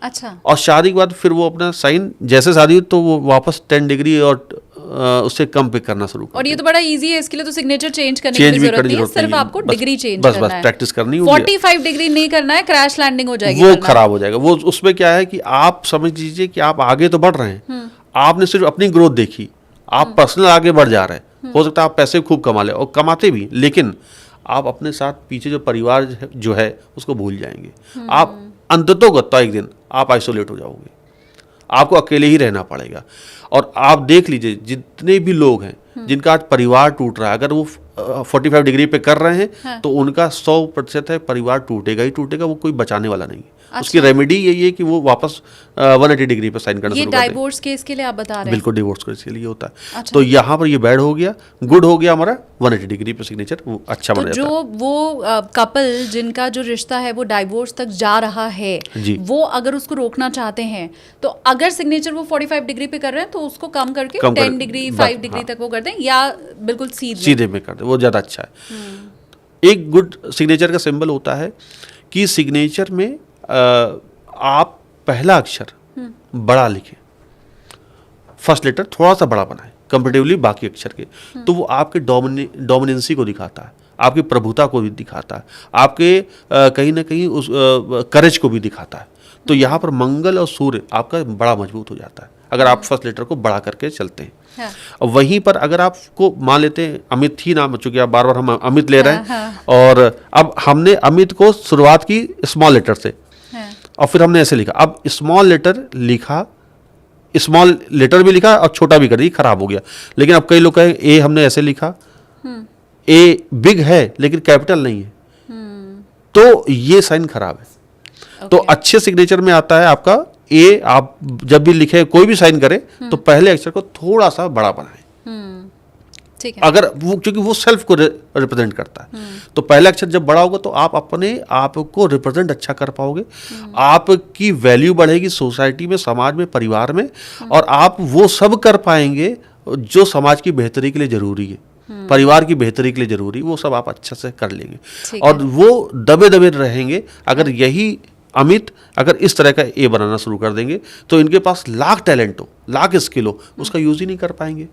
अच्छा, और शादी के बाद फिर वो अपना साइन, जैसे शादी हुई तो वो वापस 10 डिग्री और उससे कम पे करना शुरू कर। और ये तो बड़ा इजी है, इसके लिए तो सिग्नेचर चेंज करने चेंज की भी जरूरत करने नहीं है, की जरूरत सिर्फ नहीं है, आपको बस- डिग्री चेंज बस- करना बस है। प्रैक्टिस करनी होगी। 45 डिग्री नहीं करना है, क्रैश लैंडिंग हो जाएगी वो वरना। खराब हो जाएगा। वो उसमें क्या है कि आप समझ लीजिए कि आप आगे तो बढ़ रहे हैं, आपने सिर्फ अपनी ग्रोथ देखी, आप पर्सनल आगे बढ़ जा रहे हैं, हो सकता है आप पैसे खूब कमा ले और कमाते भी, लेकिन आप अपने साथ पीछे जो परिवार जो है उसको भूल जाएंगे। आप अंततोगत्वा एक दिन आप आइसोलेट हो जाओगे, आपको अकेले ही रहना पड़ेगा। और आप देख लीजिए जितने भी लोग हैं जिनका आज परिवार टूट रहा है, अगर वो 45 डिग्री पे कर रहे हैं तो उनका 100% है परिवार टूटेगा ही टूटेगा, वो कोई बचाने वाला नहीं है। उसकी रेमेडी यही है कि वो वापस 180 डिग्री पे साइन करना ये शुरू कर दें। डाइवोर्स केस के लिए आप बता रहे हैं? बिल्कुल, डिवोर्स केस के लिए होता है। अच्छा। तो यहाँ पर ये बैड हो गया, गुड हो गया हमारा 180 डिग्री पे सिग्नेचर, वो अच्छा तो बन जाता जो वो कपल जिनका जो रिश्ता है वो डाइवोर्स तक जा रहा है, जी। वो अगर उसको रोकना चाहते हैं तो अगर सिग्नेचर वो 45 डिग्री पे कर रहे हैं तो उसको कम करके कम 10 कर- डिग्री बस, 5 डिग्री हाँ। तक वो कर दें, या बिल्कुल सीधे में कर दे, वो ज़्यादा अच्छा है। एक गुड सिग्नेचर का सिंबल होता है कि सिग्नेचर में आप पहला अक्षर बड़ा लिखें, फर्स्ट लेटर थोड़ा सा बड़ा बनाएं कंपेरेटिवली बाकी अक्षर के, तो वो आपके डोमिनेंसी को दिखाता है, आपकी प्रभुता को भी दिखाता है, आपके कहीं ना कहीं उस करेज को भी दिखाता है। तो यहाँ पर मंगल और सूर्य आपका बड़ा मजबूत हो जाता है अगर आप फर्स्ट लेटर को बड़ा करके चलते हैं। हाँ। वहीं पर अगर आपको मान लेते हैं अमित ही नाम, चूंकि आप बार बार हम अमित ले रहे हैं, और अब हमने अमित को शुरुआत की स्मॉल लेटर से, और फिर हमने ऐसे लिखा, अब स्मॉल लेटर लिखा, स्मॉल लेटर भी लिखा और छोटा भी कर दिया, खराब हो गया। लेकिन अब कई लोग कहें ए हमने ऐसे लिखा, ए बिग है लेकिन कैपिटल नहीं है, तो ये साइन खराब है। तो अच्छे सिग्नेचर में आता है आपका ए, आप जब भी लिखे कोई भी साइन करें तो पहले अक्षर को थोड़ा सा बड़ा बनाएं, ठीक है। अगर वो, क्योंकि वो सेल्फ को रिप्रेजेंट करता है, तो पहला अक्षर जब बड़ा होगा तो आप अपने आप को रिप्रेजेंट अच्छा कर पाओगे, आपकी वैल्यू बढ़ेगी सोसाइटी में, समाज में, परिवार में, और आप वो सब कर पाएंगे जो समाज की बेहतरी के लिए जरूरी है, परिवार की बेहतरी के लिए जरूरी, वो सब आप अच्छे से कर लेंगे। और वो दबे दबे रहेंगे। अगर यही अमित अगर इस तरह का ए बनाना शुरू कर देंगे तो इनके पास लाख टैलेंट हो, लाख स्किल हो, उसका यूज ही नहीं कर पाएंगे।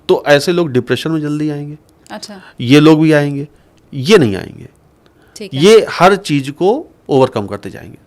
तो ऐसे लोग डिप्रेशन में जल्दी आएंगे। अच्छा, ये लोग भी आएंगे, ये नहीं आएंगे, ठीक है। ये हर चीज को ओवरकम करते जाएंगे,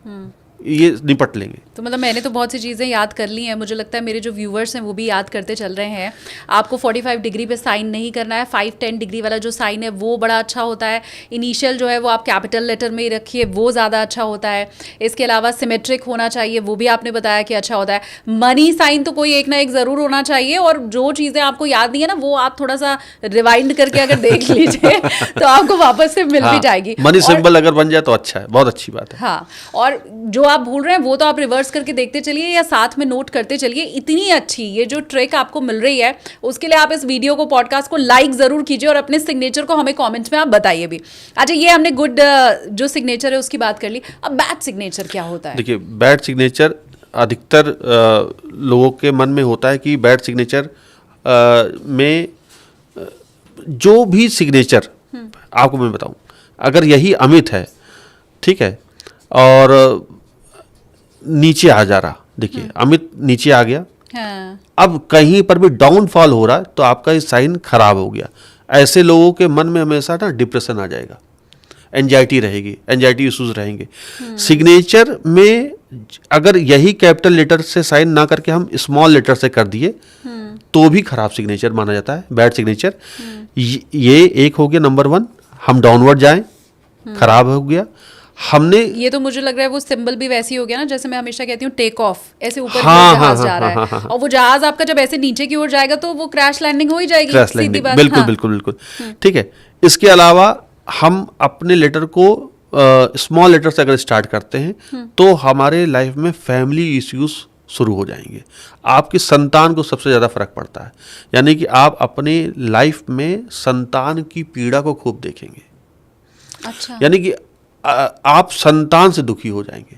ये निपट लेंगे। तो मतलब मैंने तो बहुत सी चीज़ें याद कर ली हैं, मुझे लगता है मेरे जो व्यूवर्स हैं वो भी याद करते चल रहे हैं। आपको 45 डिग्री पे साइन नहीं करना है, 5-10 डिग्री वाला जो साइन है वो बड़ा अच्छा होता है। इनिशियल जो है वो आप कैपिटल लेटर में ही रखिए, वो ज़्यादा अच्छा होता है। इसके अलावा सिमेट्रिक होना चाहिए, वो भी आपने बताया कि अच्छा होता है। मनी साइन तो कोई एक ना एक ज़रूर होना चाहिए, और जो चीज़ें आपको याद नहीं है ना वो आप थोड़ा सा रिवाइंड करके अगर देख लीजिए तो आपको वापस से मिल भी जाएगी। मनी सिंबल अगर बन जाए तो अच्छा है, बहुत अच्छी बात है। हाँ, और जो आप भूल रहे हैं वो तो आप रिवर्स करके देखते चलिए या साथ में नोट करते चलिए। इतनी अच्छी ये जो ट्रिक आपको मिल रही है उसके लिए आप इस वीडियो को, पॉडकास्ट को लाइक जरूर कीजिए और अपने सिग्नेचर को हमें कमेंट्स में आप बताइए भी। अच्छा, ये हमने गुड जो सिग्नेचर है उसकी बात कर ली, अब बैड सिग्नेचर क्या होता है? देखिए, बैड सिग्नेचर अधिकतर लोगों के मन में होता है कि बैड सिग्नेचर में जो भी सिग्नेचर आपको मैं बताऊं, अगर यही अमित है, ठीक है, और नीचे आ जा रहा, देखिए अमित नीचे आ गया, हाँ। अब कहीं पर भी डाउनफॉल हो रहा है तो आपका ये साइन खराब हो गया। ऐसे लोगों के मन में हमेशा ना डिप्रेशन आ जाएगा, एंजाइटी रहेगी, एंजाइटी इश्यूज रहेंगे। सिग्नेचर में अगर यही कैपिटल लेटर से साइन ना करके हम स्मॉल लेटर से कर दिए तो भी खराब सिग्नेचर माना जाता है, बैड सिग्नेचर। ये एक हो गया नंबर 1। हम डाउनवर्ड जाएं, खराब हो गया। हमने ये तो मुझे लग रहा है वो सिंबल भी वैसी हो गया ना, जैसे मैं हमेशा कहती हूँ टेक ऑफ, ऐसे ऊपर हाँ, जहाज हाँ, जा रहा है, हाँ, और वो जहाज आपका जब ऐसे नीचे की ओर जाएगा तो वो क्रैश लैंडिंग हो ही जाएगी, क्रैश सीधी लैंडिंग, बात। बिल्कुल हाँ। बिल्कुल बिल्कुल, ठीक है। इसके अलावा हम अपने लेटर को स्मॉल लेटर से अगर स्टार्ट करते हैं तो हमारे लाइफ में फैमिली इश्यूज शुरू हो जाएंगे। आपकी संतान को सबसे ज़्यादा फर्क पड़ता है, यानी कि आप अपने लाइफ में संतान की पीड़ा को खूब देखेंगे। अच्छा। यानी कि आप संतान से दुखी हो जाएंगे।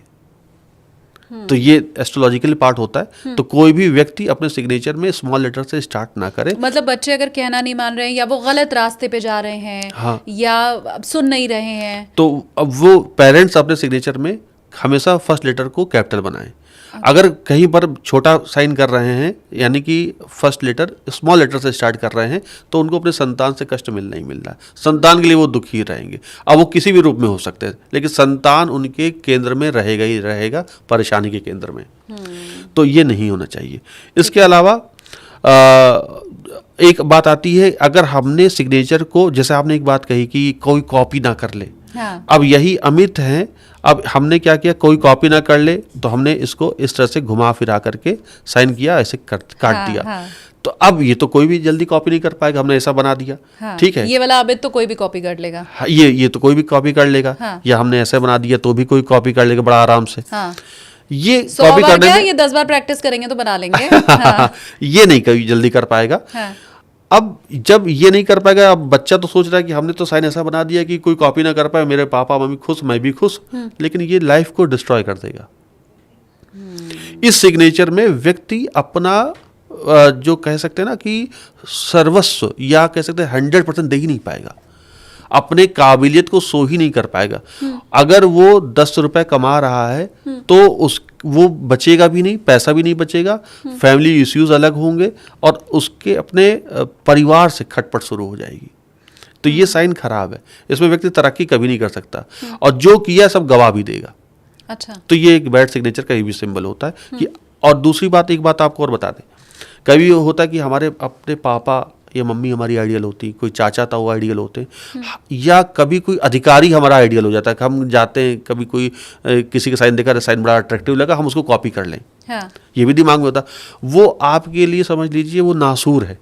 तो ये एस्ट्रोलॉजिकल पार्ट होता है। तो कोई भी व्यक्ति अपने सिग्नेचर में स्मॉल लेटर से स्टार्ट ना करे। मतलब बच्चे अगर कहना नहीं मान रहे हैं या वो गलत रास्ते पे जा रहे हैं, हाँ, या सुन नहीं रहे हैं, तो अब वो पेरेंट्स अपने सिग्नेचर में हमेशा फर्स्ट लेटर को कैपिटल बनाएं। अगर कहीं पर छोटा साइन कर रहे हैं, यानी कि फर्स्ट लेटर स्मॉल लेटर से स्टार्ट कर रहे हैं, तो उनको अपने संतान से कष्ट मिल नहीं मिल रहा है। संतान के लिए वो दुखी रहेंगे। अब वो किसी भी रूप में हो सकते हैं, लेकिन संतान उनके केंद्र में रहेगा ही रहेगा, परेशानी के केंद्र में। तो ये नहीं होना चाहिए। इसके अलावा एक बात आती है, अगर हमने सिग्नेचर को, जैसे आपने एक बात कही कि कोई कॉपी ना कर ले। हाँ। अब यही अमित है, अब हमने क्या किया, कोई कॉपी ना कर ले तो हमने इसको इस तरह से घुमा फिरा करके साइन किया, ऐसे काट हाँ, दिया। हाँ। तो अब ये तो कोई भी जल्दी कॉपी नहीं कर पाएगा, हमने ऐसा बना दिया। हाँ। ठीक है, ये वाला अमित तो कोई भी कॉपी कर लेगा। हाँ, ये तो कोई भी कॉपी कर लेगा। हाँ। या हमने ऐसे बना दिया तो भी कोई कॉपी कर लेगा बड़ा आराम से। हाँ। ये 100 कॉपी बार करने क्या, में ये 10 बार प्रैक्टिस करेंगे तो बना लेंगे। हाँ। ये नहीं कभी जल्दी कर पाएगा। हाँ। अब जब ये नहीं कर पाएगा, अब बच्चा तो सोच रहा है कि हमने तो साइन ऐसा बना दिया कि कोई कॉपी ना कर पाए, मेरे पापा मम्मी खुश, मैं भी खुश, लेकिन ये लाइफ को डिस्ट्रॉय कर देगा। इस सिग्नेचर में व्यक्ति अपना जो कह सकते हैं ना कि सर्वस्व, या कह सकते हैं 100% दे ही नहीं पाएगा, अपने काबिलियत को शो ही नहीं कर पाएगा। अगर वो 10 रुपए कमा रहा है तो वो बचेगा भी नहीं, पैसा भी नहीं बचेगा, फैमिली इश्यूज अलग होंगे और उसके अपने परिवार से खटपट शुरू हो जाएगी। तो ये साइन खराब है, इसमें व्यक्ति तरक्की कभी नहीं कर सकता और जो किया सब गवा भी देगा। अच्छा। तो ये एक बैड सिग्नेचर का ये भी सिंबल होता है कि। और दूसरी बात, एक बात आपको और बता दें, कभी होता है कि हमारे अपने पापा या मम्मी हमारी आइडियल होती, कोई चाचा था वो आइडियल होते, या कभी कोई अधिकारी हमारा आइडियल हो जाता है कि हम जाते हैं, कभी कोई किसी का साइन देखा, साइन बड़ा अट्रैक्टिव लगा, हम उसको कॉपी कर लें। हाँ। ये भी दिमाग में होता, वो आपके लिए समझ लीजिए वो नासूर है।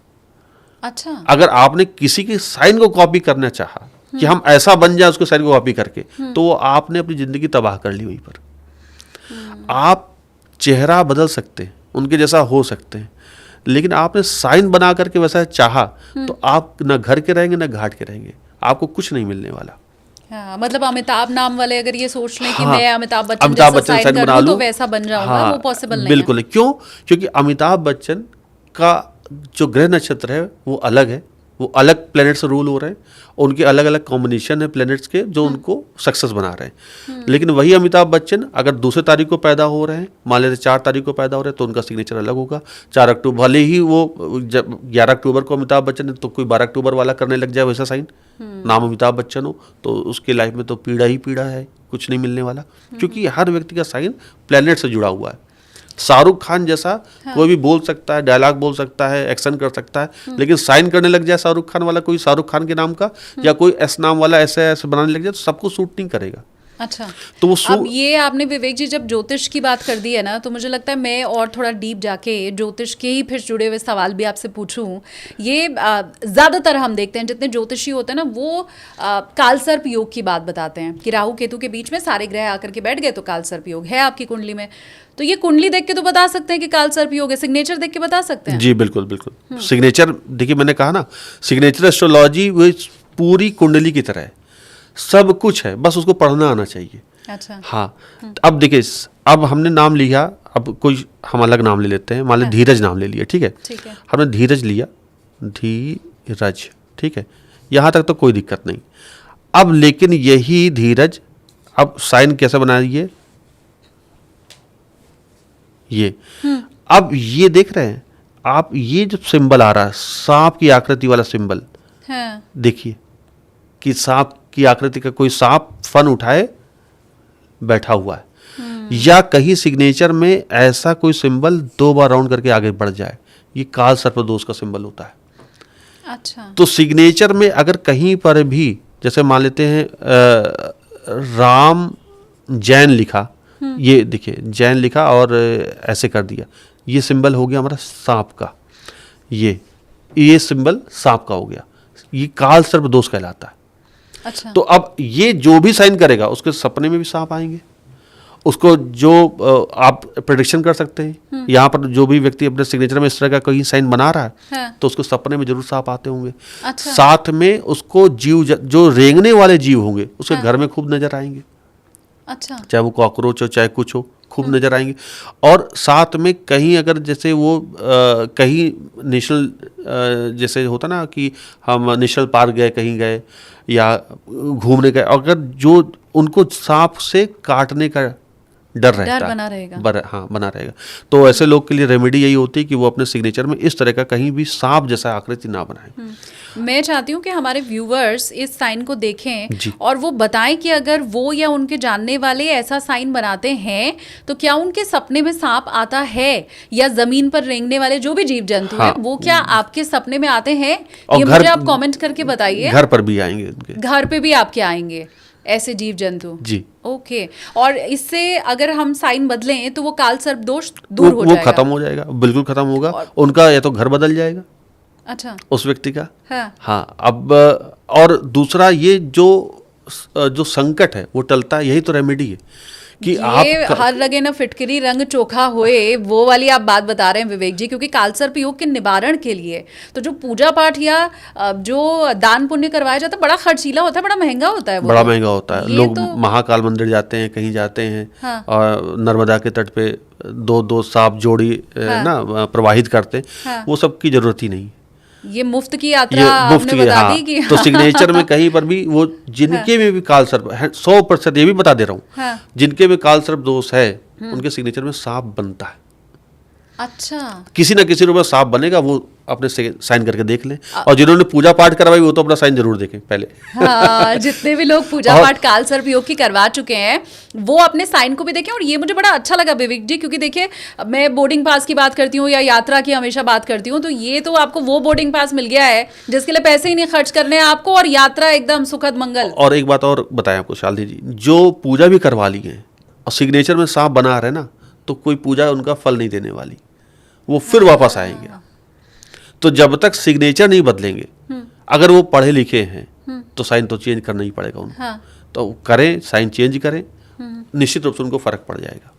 अच्छा। अगर आपने किसी के साइन को कॉपी करना चाहा कि हम ऐसा बन जाए उसको साइन को कॉपी करके, तो वो आपने अपनी जिंदगी तबाह कर ली वहीं पर। आप चेहरा बदल सकते हैं, उनके जैसा हो सकते हैं, लेकिन आपने साइन बना करके वैसा चाहा तो आप ना घर के रहेंगे ना घाट के रहेंगे, आपको कुछ नहीं मिलने वाला। हाँ, मतलब अमिताभ नाम वाले अगर ये सोच लें कि हाँ, मैं अमिताभ बच्चन जैसा साइन कर लूं तो वैसा बन जाऊंगा, हाँ, वो पॉसिबल नहीं बिल्कुल है। क्यों? क्योंकि अमिताभ बच्चन का जो ग्रह नक्षत्र है वो अलग है, वो अलग प्लैनेट से रूल हो रहे हैं, उनके अलग अलग कॉम्बिनेशन है प्लैनेट्स के जो उनको सक्सेस बना रहे हैं। लेकिन वही अमिताभ बच्चन अगर दूसरे तारीख को पैदा हो रहे हैं, मान लेते 4 तारीख को पैदा हो रहे हैं, तो उनका सिग्नेचर अलग होगा। 4 अक्टूबर, भले ही वो 11 अक्टूबर को अमिताभ बच्चन है तो कोई 12 अक्टूबर वाला करने लग जाए वैसा साइन, नाम अमिताभ बच्चन हो, तो उसके लाइफ में तो पीड़ा ही पीड़ा है, कुछ नहीं मिलने वाला। क्योंकि हर व्यक्ति का साइन प्लैनेट से जुड़ा हुआ है। शाहरुख खान जैसा कोई भी बोल सकता है, डायलॉग बोल सकता है, एक्शन कर सकता है, लेकिन साइन करने लग जाए शाहरुख खान वाला कोई शाहरुख खान के नाम का, या कोई एस नाम वाला ऐसे ऐसे बनाने लग जाए तो सबको सूट नहीं करेगा। अच्छा, तो वो अब ये आपने विवेक जी जब ज्योतिष की बात कर दी है ना, तो मुझे लगता है मैं और थोड़ा डीप जाके ज्योतिष के ही फिर जुड़े हुए सवाल भी आपसे पूछूं। ये ज़्यादातर हम देखते हैं जितने ज्योतिषी होते हैं ना, वो कालसर्प योग की बात बताते हैं कि राहु केतु के बीच में सारे ग्रह आकर के बैठ गए तो कालसर्प योग है आपकी कुंडली में। तो ये कुंडली देख के तो बता सकते हैं कि कालसर्प योग है, सिग्नेचर देख के बता सकते हैं? जी बिल्कुल बिल्कुल। सिग्नेचर देखिए, मैंने कहा ना, सिग्नेचर एस्ट्रोलॉजी वो पूरी कुंडली की तरह है, सब कुछ है, बस उसको पढ़ना आना चाहिए। अच्छा। हाँ, अब देखिए, अब हमने नाम लिया, अब कोई हम अलग नाम ले लेते हैं, मान लें धीरज नाम ले लिया, ठीक है, हमने धीरज लिया, धीरज, ठीक है, यहाँ तक तो कोई दिक्कत नहीं। अब लेकिन यही धीरज, अब साइन कैसे बनाइए, ये अब ये देख रहे हैं आप, ये जो सिंबल आ रहा है सांप की आकृति वाला सिंबल, हाँ। देखिए कि सांप की आकृति का कोई सांप फन उठाए बैठा हुआ है, या कहीं सिग्नेचर में ऐसा कोई सिंबल 2 बार राउंड करके आगे बढ़ जाए, ये काल सर्पदोष का सिंबल होता है। अच्छा। तो सिग्नेचर में अगर कहीं पर भी, जैसे मान लेते हैं राम जैन लिखा, ये देखिए जैन लिखा और ऐसे कर दिया, ये सिंबल हो गया हमारा सांप का, ये सिंबल सांप का हो गया, ये काल सर्पदोष कहलाता है। अच्छा। तो अब ये जो भी साइन करेगा उसके सपने में भी सांप आएंगे, उसको जो आप प्रेडिक्शन कर सकते हैं, यहाँ पर जो भी व्यक्ति अपने सिग्नेचर में इस तरह का कोई साइन बना रहा है, हाँ। तो उसको सपने में जरूर सांप आते होंगे। अच्छा। साथ में उसको जीव जो रेंगने वाले जीव होंगे उसके घर में खूब नजर आएंगे। अच्छा। चाहे वो कॉकरोच हो चाहे कुछ हो, खूब नजर आएंगे। और साथ में कहीं अगर जैसे वो कहीं नेशनल जैसे होता ना कि हम नेशनल पार्क गए, कहीं गए या घूमने गए, अगर जो उनको सांप से काटने का डर रहता है, बना रहेगा, बना रहेगा, तो ऐसे लोग के लिए रेमेडी यही होती है कि वो अपने सिग्नेचर में इस तरह का कहीं भी सांप जैसा आकृति ना बनाएं। मैं चाहती हूँ कि हमारे व्यूवर्स इस साइन को देखें और वो बताएं कि अगर वो या उनके जानने वाले ऐसा साइन बनाते हैं तो क्या उनके सपने में सांप आता है, या जमीन पर रेंगने वाले जो भी जीव जंतु हैं वो क्या आपके सपने में आते हैं? ये मुझे आप कमेंट करके बताइए। घर पर भी आएंगे, उनके घर पे भी आपके आएंगे ऐसे जीव जंतु? जी। ओके। और इससे अगर हम साइन बदलें तो वो काल सर्प दोष दूर हो जाएगा? वो खत्म हो जाएगा, बिल्कुल खत्म होगा। उनका या तो घर बदल जाएगा, अच्छा, उस व्यक्ति का। हाँ। अब और दूसरा ये जो संकट है वो टलता है, यही तो रेमेडी है कि ये हर लगे ना फिटकरी रंग चोखा होए, वो वाली आप बात बता रहे हैं विवेक जी। क्योंकि कालसर्प योग के निवारण के लिए तो जो पूजा पाठ या जो दान पुण्य करवाया जाता है बड़ा खर्चीला होता है, बड़ा महंगा होता है वो, बड़ा महंगा होता है। लोग तो महाकाल मंदिर जाते हैं, कहीं जाते हैं, हाँ। और नर्मदा के तट पे 2-2 सांप जोड़ी ना प्रवाहित करते, हाँ। वो सब की जरूरत ही नहीं। ये मुफ्त की यात्रा आपने बता दी कि तो सिग्नेचर में कहीं पर भी वो जिनके में भी काल सर्प 100%, ये भी बता दे रहा हूँ, जिनके में काल सर्प दोष है उनके सिग्नेचर में सांप बनता है। अच्छा। किसी ना किसी रूप में सांप बनेगा, वो अपने साइन करके देख लें। और जिन्होंने पूजा पाठ करवाई वो तो अपना साइन जरूर देखें पहले। हाँ, जितने भी लोग पूजा पाठ काल सर्प योग की करवा चुके हैं वो अपने साइन को भी देखें। और ये मुझे बड़ा अच्छा लगा विवेक जी, क्योंकि देखिए मैं बोर्डिंग पास की बात करती हूँ या यात्रा की हमेशा बात करती हूँ, तो ये तो आपको वो बोर्डिंग पास मिल गया है जिसके लिए पैसे ही नहीं खर्च करने आपको, और यात्रा एकदम सुखद मंगल। और एक बात और बताएं आपको शालिनी जी, जो पूजा भी करवा ली है और सिग्नेचर में सांप बना रहे ना, तो कोई पूजा उनका फल नहीं देने वाली, वो फिर वापस आएंगे। तो जब तक सिग्नेचर नहीं बदलेंगे, अगर वो पढ़े लिखे हैं तो साइन तो चेंज करना ही पड़ेगा उनको। हाँ। तो करें, साइन चेंज करें, निश्चित रूप से उनको फर्क पड़ जाएगा।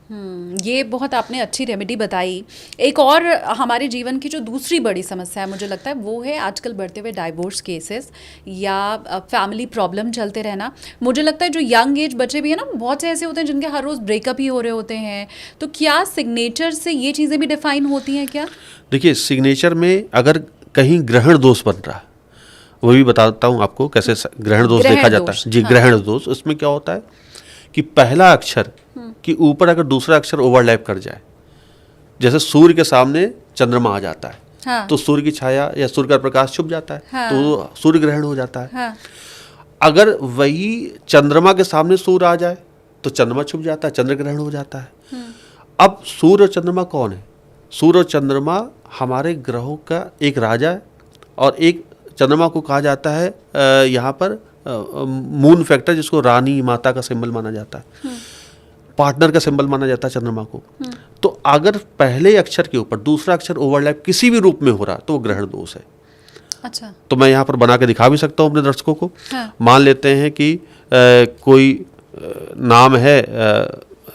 ये बहुत आपने अच्छी रेमेडी बताई। एक और हमारे जीवन की जो दूसरी बड़ी समस्या है मुझे लगता है वो है आजकल बढ़ते हुए डाइवोर्स केसेस या फैमिली प्रॉब्लम चलते रहना। मुझे लगता है जो यंग एज बच्चे भी हैं ना, बहुत से ऐसे होते हैं जिनके हर रोज़ ब्रेकअप ही हो रहे होते हैं। तो क्या सिग्नेचर से ये चीज़ें भी डिफाइन होती हैं क्या? देखिए, सिग्नेचर में अगर कहीं ग्रहण दोष बन रहा है, वो भी बताता हूँ आपको कैसे ग्रहण दोष देखा जाता है। जी, ग्रहण दोष, उसमें क्या होता है कि पहला अक्षर के ऊपर अगर दूसरा अक्षर ओवरलैप कर जाए, जैसे सूर्य के सामने चंद्रमा आ जाता है, हाँ। तो सूर्य की छाया या सूर्य का प्रकाश छुप जाता है, हाँ। तो सूर्य ग्रहण हो जाता है, हाँ। अगर वही चंद्रमा के सामने सूर्य आ जाए तो चंद्रमा छुप जाता है, चंद्र ग्रहण हो जाता है। अब सूर्य और चंद्रमा कौन है? सूर्य और चंद्रमा हमारे ग्रहों का एक राजा है, और एक चंद्रमा को कहा जाता है यहाँ पर मून फैक्टर, जिसको रानी माता का सिंबल माना जाता है, पार्टनर का सिंबल माना जाता है चंद्रमा को। तो अगर पहले अक्षर के ऊपर दूसरा अक्षर ओवरलैप किसी भी रूप में हो रहा तो वो ग्रहण दोष है। अच्छा। तो मैं यहाँ पर बना के दिखा भी सकता हूँ अपने दर्शकों को। हाँ। मान लेते हैं कि कोई नाम है,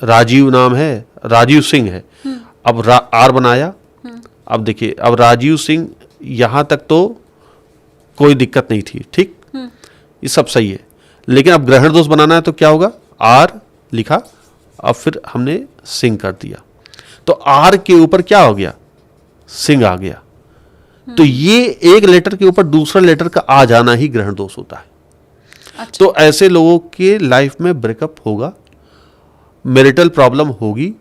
राजीव नाम है, राजीव सिंह है। अब आर बनाया। अब देखिए, अब राजीव सिंह यहाँ तक तो कोई दिक्कत नहीं थी, ठीक, ये सब सही है। लेकिन अब ग्रहण दोष बनाना है तो क्या होगा, आर लिखा, अब फिर हमने सिंह कर दिया, तो आर के ऊपर क्या हो गया, सिंह आ गया। तो ये एक लेटर के ऊपर दूसरा लेटर का आ जाना ही ग्रहण दोष होता है। अच्छा। तो ऐसे लोगों के लाइफ में ब्रेकअप होगा, मैरिटल प्रॉब्लम होगी,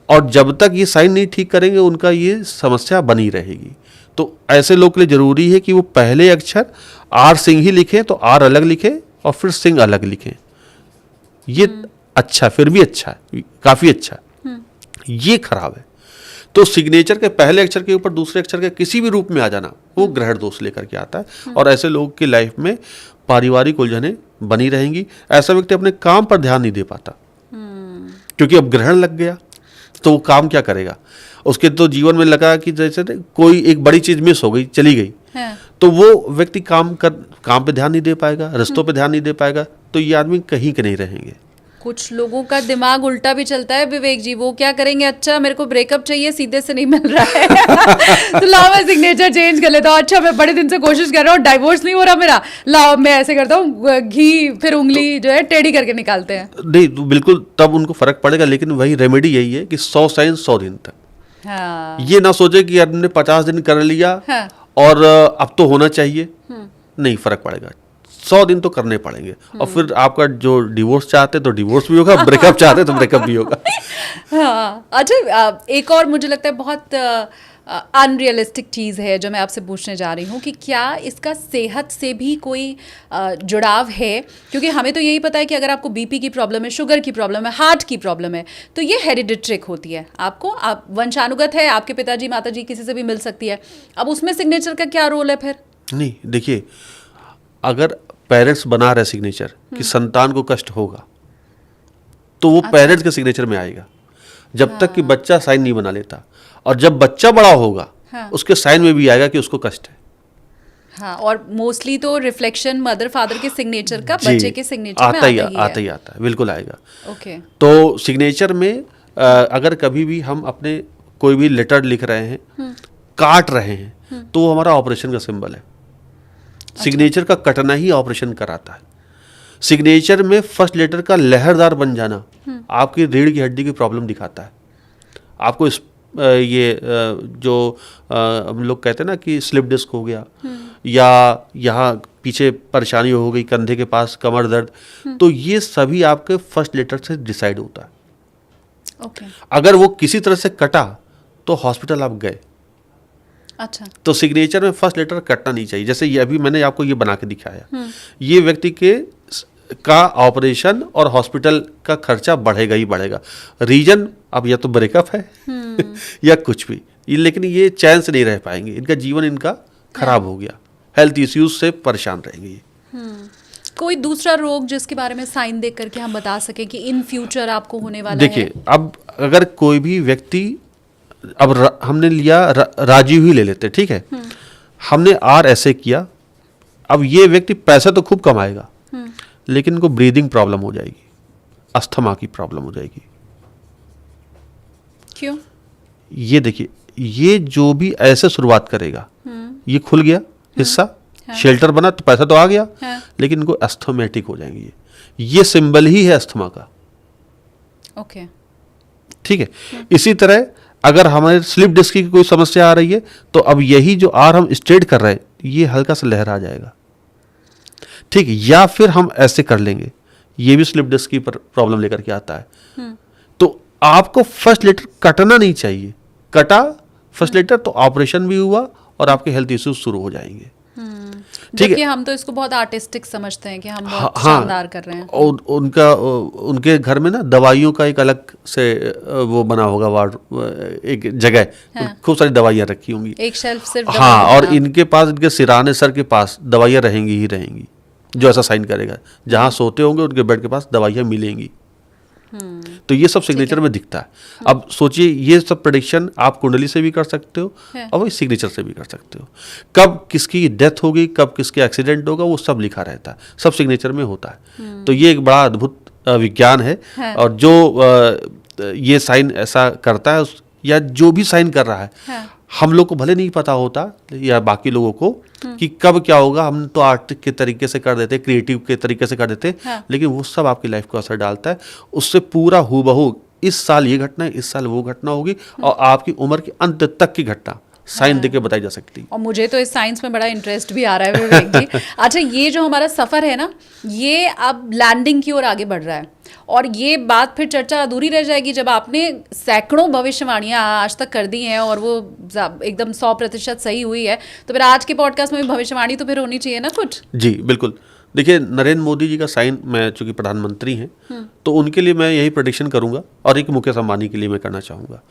और जब तक ये साइन नहीं ठीक करेंगे उनका ये समस्या बनी रहेगी। तो ऐसे लोग के लिए जरूरी है कि वो पहले अक्षर आर सिंह ही लिखें, तो आर अलग लिखें और फिर सिंह अलग लिखें। ये अच्छा, फिर भी अच्छा है, काफी अच्छा है। ये खराब है। तो सिग्नेचर के पहले अक्षर के ऊपर दूसरे अक्षर के किसी भी रूप में आ जाना वो ग्रहण दोष लेकर के आता है, और ऐसे लोगों की लाइफ में पारिवारिक उलझनें बनी रहेंगी। ऐसा व्यक्ति अपने काम पर ध्यान नहीं दे पाता, क्योंकि अब ग्रहण लग गया, तो वो काम क्या करेगा। उसके तो जीवन में लगा कि जैसे कोई एक बड़ी चीज मिस हो गई, चली गई, तो वो व्यक्ति काम पे ध्यान नहीं दे पाएगा, रिश्तों पे ध्यान नहीं दे पाएगा, तो ये आदमी कहीं के नहीं रहेंगे। कुछ लोगों का दिमाग उल्टा भी चलता है विवेक जी। वो क्या करेंगे, अच्छा मेरे को ब्रेकअप चाहिए, सीधे से नहीं मिल रहा है तो लाओ मैं सिग्नेचर चेंज कर लेता हूँ। अच्छा मैं बड़े दिन से कोशिश कर रहा हूँ, डाइवोर्स नहीं हो रहा मेरा, लाओ मैं ऐसे करता हूँ, घी फिर उंगली जो है टेढ़ी करके निकालते हैं। नहीं, तो बिल्कुल तब उनको फर्क पड़ेगा। लेकिन वही रेमेडी यही है कि 100 साइन 100 दिन तक। हाँ। ये ना सोचे कि हमने 50 दिन कर लिया, हाँ। और अब तो होना चाहिए, नहीं, फर्क पड़ेगा। 100 दिन तो करने पड़ेंगे, और फिर आपका जो डिवोर्स चाहते तो डिवोर्स भी होगा, ब्रेकअप चाहते तो ब्रेकअप भी होगा। हाँ। अच्छा, एक और मुझे लगता है बहुत अनरियलिस्टिक चीज़ है जो मैं आपसे पूछने जा रही हूँ कि क्या इसका सेहत से भी कोई जुड़ाव है? क्योंकि हमें तो यही पता है कि अगर आपको बीपी की प्रॉब्लम है, शुगर की प्रॉब्लम है, हार्ट की प्रॉब्लम है, तो ये हेरिडिट्रिक होती है, आपको आप वंशानुगत है, आपके पिताजी माताजी किसी से भी मिल सकती है। अब उसमें सिग्नेचर का क्या रोल है फिर? नहीं, देखिए, अगर पेरेंट्स बना रहे सिग्नेचर कि संतान को कष्ट होगा, तो वो पेरेंट्स के सिग्नेचर में आएगा, जब तक कि बच्चा साइन नहीं बना लेता। और जब बच्चा बड़ा होगा, उसके साइन में भी आएगा कि उसको कष्ट है। हाँ, और मोस्टली तो रिफ्लेक्शन मदर फादर के सिग्नेचर का बच्चे के सिग्नेचर में आता ही आता है, बिल्कुल आएगा। ओके। तो सिग्नेचर में अगर कभी भी हम अपने कोई भी लेटर लिख रहे हैं, काट रहे हैं, तो वो हमारा ऑपरेशन का सिंबल है। सिग्नेचर का कटना ही ऑपरेशन कराता है। सिग्नेचर में फर्स्ट लेटर का लहरदार बन जाना आपकी रीढ़ की हड्डी की प्रॉब्लम दिखाता है। आपको जो हम लोग कहते हैं ना कि स्लिप डिस्क हो गया, या यहाँ पीछे परेशानी हो गई कंधे के पास, कमर दर्द, तो ये सभी आपके फर्स्ट लेटर से डिसाइड होता है। ओके। अगर वो किसी तरह से कटा तो हॉस्पिटल आप गए। अच्छा। तो सिग्नेचर में फर्स्ट लेटर कटना नहीं चाहिए। जैसे ये अभी मैंने आपको ये बना के दिखाया, ये व्यक्ति का ऑपरेशन और हॉस्पिटल का खर्चा बढ़ेगा ही बढ़ेगा। रीजन अब या तो ब्रेकअप है या कुछ भी, लेकिन ये चैन से नहीं रह पाएंगे, इनका जीवन इनका खराब हो गया, हेल्थ इश्यूज से परेशान रहेंगे ये। कोई दूसरा रोग जिसके बारे में साइन देख करके हम बता सके कि इन फ्यूचर आपको होने वाला है? देखिए, अब अगर कोई भी व्यक्ति, अब हमने लिया राजीव ही ले लेते, ठीक है, हमने आर ऐसे किया, अब ये व्यक्ति पैसा तो खूब कमाएगा, लेकिन इनको ब्रीदिंग प्रॉब्लम हो जाएगी, अस्थमा की प्रॉब्लम हो जाएगी। क्यों? ये देखिए, ये जो भी ऐसे शुरुआत करेगा, ये खुल गया हिस्सा, शेल्टर बना तो पैसा तो आ गया, लेकिन इनको एस्थमेटिक हो जाएंगे। ये सिंबल ही है अस्थमा का। ओके। ठीक है। इसी तरह अगर हमारे स्लिप डिस्क की कोई समस्या आ रही है, तो अब यही जो आर हम स्ट्रेट कर रहे हैं, ये हल्का सा लहर आ जाएगा, ठीक है। या फिर हम ऐसे कर लेंगे, ये भी स्लिप डिस्क की प्रॉब्लम लेकर के आता है। तो आपको फर्स्ट लेटर कटना नहीं चाहिए, कटा फर्स्ट लेटर तो ऑपरेशन भी हुआ और आपके हेल्थ इश्यूज शुरू हो जाएंगे। ठीक है। हम तो इसको बहुत आर्टिस्टिक समझते हैं कि हम बहुत शानदार कर रहे हैं। और उनके घर में ना दवाइयों का एक अलग से वो बना होगा वार्ड, एक जगह, खूब सारी दवाइयाँ रखी होंगी, एक शेल्फ सिर्फ। हाँ, और इनके पास, इनके सिराने सर के पास दवाइयाँ रहेंगी ही रहेंगी, जो ऐसा साइन करेगा। जहाँ सोते होंगे उनके बेड के पास दवाइयाँ मिलेंगी। तो ये सब सिग्नेचर में दिखता है। अब सोचिए, ये सब प्रेडिक्शन आप कुंडली से भी कर सकते हो और वही सिग्नेचर से भी कर सकते हो। कब किसकी डेथ होगी, कब किसके एक्सीडेंट होगा, वो सब लिखा रहता है, सब सिग्नेचर में होता है। तो ये एक बड़ा अद्भुत विज्ञान है। और जो ये साइन ऐसा करता है या जो भी साइन कर रहा है, हम लोग को भले नहीं पता होता या बाकी लोगों को कि कब क्या होगा, हम तो आर्टिक के तरीके से कर देते, क्रिएटिव के तरीके से कर देते, लेकिन वो सब आपकी लाइफ को असर डालता है। उससे पूरा हूबहू इस साल ये घटना है, इस साल वो घटना होगी, और आपकी उम्र के अंत तक की घटना साइन देके बताई जा सकती है। और मुझे तो इस साइंस में बड़ा इंटरेस्ट भी आ रहा है विवेक जी। अच्छा, ये जो हमारा सफ़र है ना, ये अब लैंडिंग की ओर आगे बढ़ रहा है, और ये बात फिर चर्चा अधूरी रह जाएगी जब आपने सैकड़ों भविष्यवाणियां आज तक कर दी हैं और वो एकदम 100% सही हुई है, तो फिर आज के पॉडकास्ट में भी भविष्यवाणी तो फिर होनी चाहिए ना कुछ। जी बिल्कुल। देखिए, नरेंद्र मोदी जी का साइन, मैं चूंकि प्रधानमंत्री हैं तो उनके लिए मैं यही प्रेडिक्शन करूंगा, और एक मुकेश अंबानी के लिए मैं करना चाहूँगा।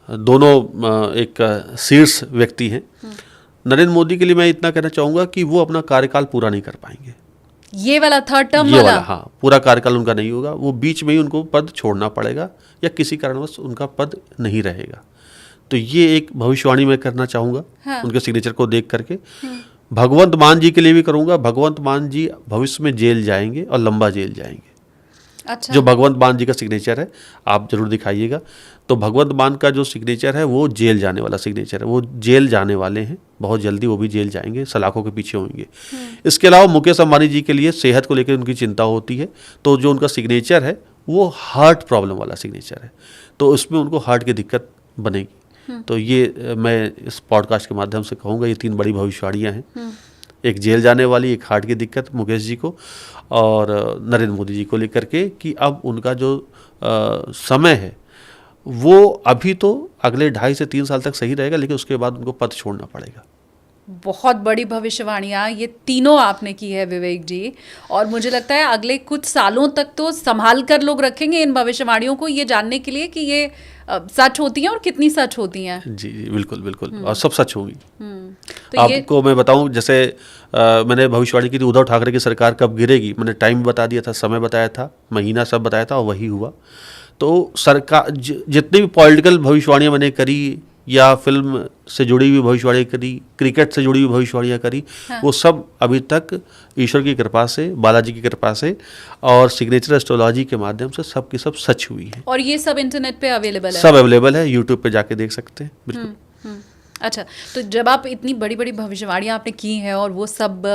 दोनों एक शीर्ष व्यक्ति हैं। नरेंद्र मोदी के लिए मैं इतना कहना चाहूँगा कि वो अपना कार्यकाल पूरा नहीं कर पाएंगे। ये वाला थर्ड टर्म ये वाला, हाँ, पूरा कार्यकाल उनका नहीं होगा। वो बीच में ही उनको पद छोड़ना पड़ेगा या किसी कारणवश उनका पद नहीं रहेगा। तो ये एक भविष्यवाणी मैं करना चाहूँगा उनके सिग्नेचर को देख करके। भगवंत मान जी के लिए भी करूँगा। भगवंत मान जी भविष्य में जेल जाएंगे और लंबा जेल जाएंगे। अच्छा। जो भगवंत मान जी का सिग्नेचर है, आप जरूर दिखाइएगा। तो भगवंत मान का जो सिग्नेचर है वो जेल जाने वाला सिग्नेचर है। वो जेल जाने वाले हैं, बहुत जल्दी वो भी जेल जाएंगे, सलाखों के पीछे होंगे। इसके अलावा मुकेश अंबानी जी के लिए सेहत को लेकर उनकी चिंता होती है, तो जो उनका सिग्नेचर है वो हार्ट प्रॉब्लम वाला सिग्नेचर है, तो उसमें उनको हार्ट की दिक्कत बनेगी। तो ये मैं इस पॉडकास्ट के माध्यम से कहूँगा, ये 3 बड़ी भविष्यवाणियाँ हैं। एक जेल जाने वाली, एक हार्ट की दिक्कत मुकेश जी को, और नरेंद्र मोदी जी को लेकर के कि अब उनका जो समय है वो अभी तो अगले 2.5 से 3 साल तक सही रहेगा, लेकिन उसके बाद उनको पद छोड़ना पड़ेगा। बहुत बड़ी भविष्यवाणियाँ ये तीनों आपने की है विवेक जी, और मुझे लगता है अगले कुछ सालों तक तो संभाल कर लोग रखेंगे इन भविष्यवाणियों को, ये जानने के लिए कि ये सच होती हैं और कितनी सच होती हैं। जी जी बिल्कुल बिल्कुल, और सब सच होगी। तो आपको मैं बताऊं, जैसे मैंने भविष्यवाणी की थी उद्धव ठाकरे की सरकार कब गिरेगी, मैंने टाइम बता दिया था, समय बताया था, महीना सब बताया था, और वही हुआ। तो सरकार जितनी भी पॉलिटिकल भविष्यवाणियाँ मैंने करी, या फिल्म से जुड़ी हुई भविष्यवाणियाँ करी, क्रिकेट से जुड़ी हुई भविष्यवाणियाँ करी, वो सब अभी तक ईश्वर की कृपा से, बालाजी की कृपा से और सिग्नेचर एस्ट्रोलॉजी के माध्यम से सब की सब सच हुई है। और ये सब इंटरनेट पे अवेलेबल है? सब अवेलेबल है, यूट्यूब पे जाके देख सकते हैं। बिल्कुल। अच्छा, तो जब आप इतनी बड़ी बड़ी भविष्यवाणियाँ आपने की हैं और वो सब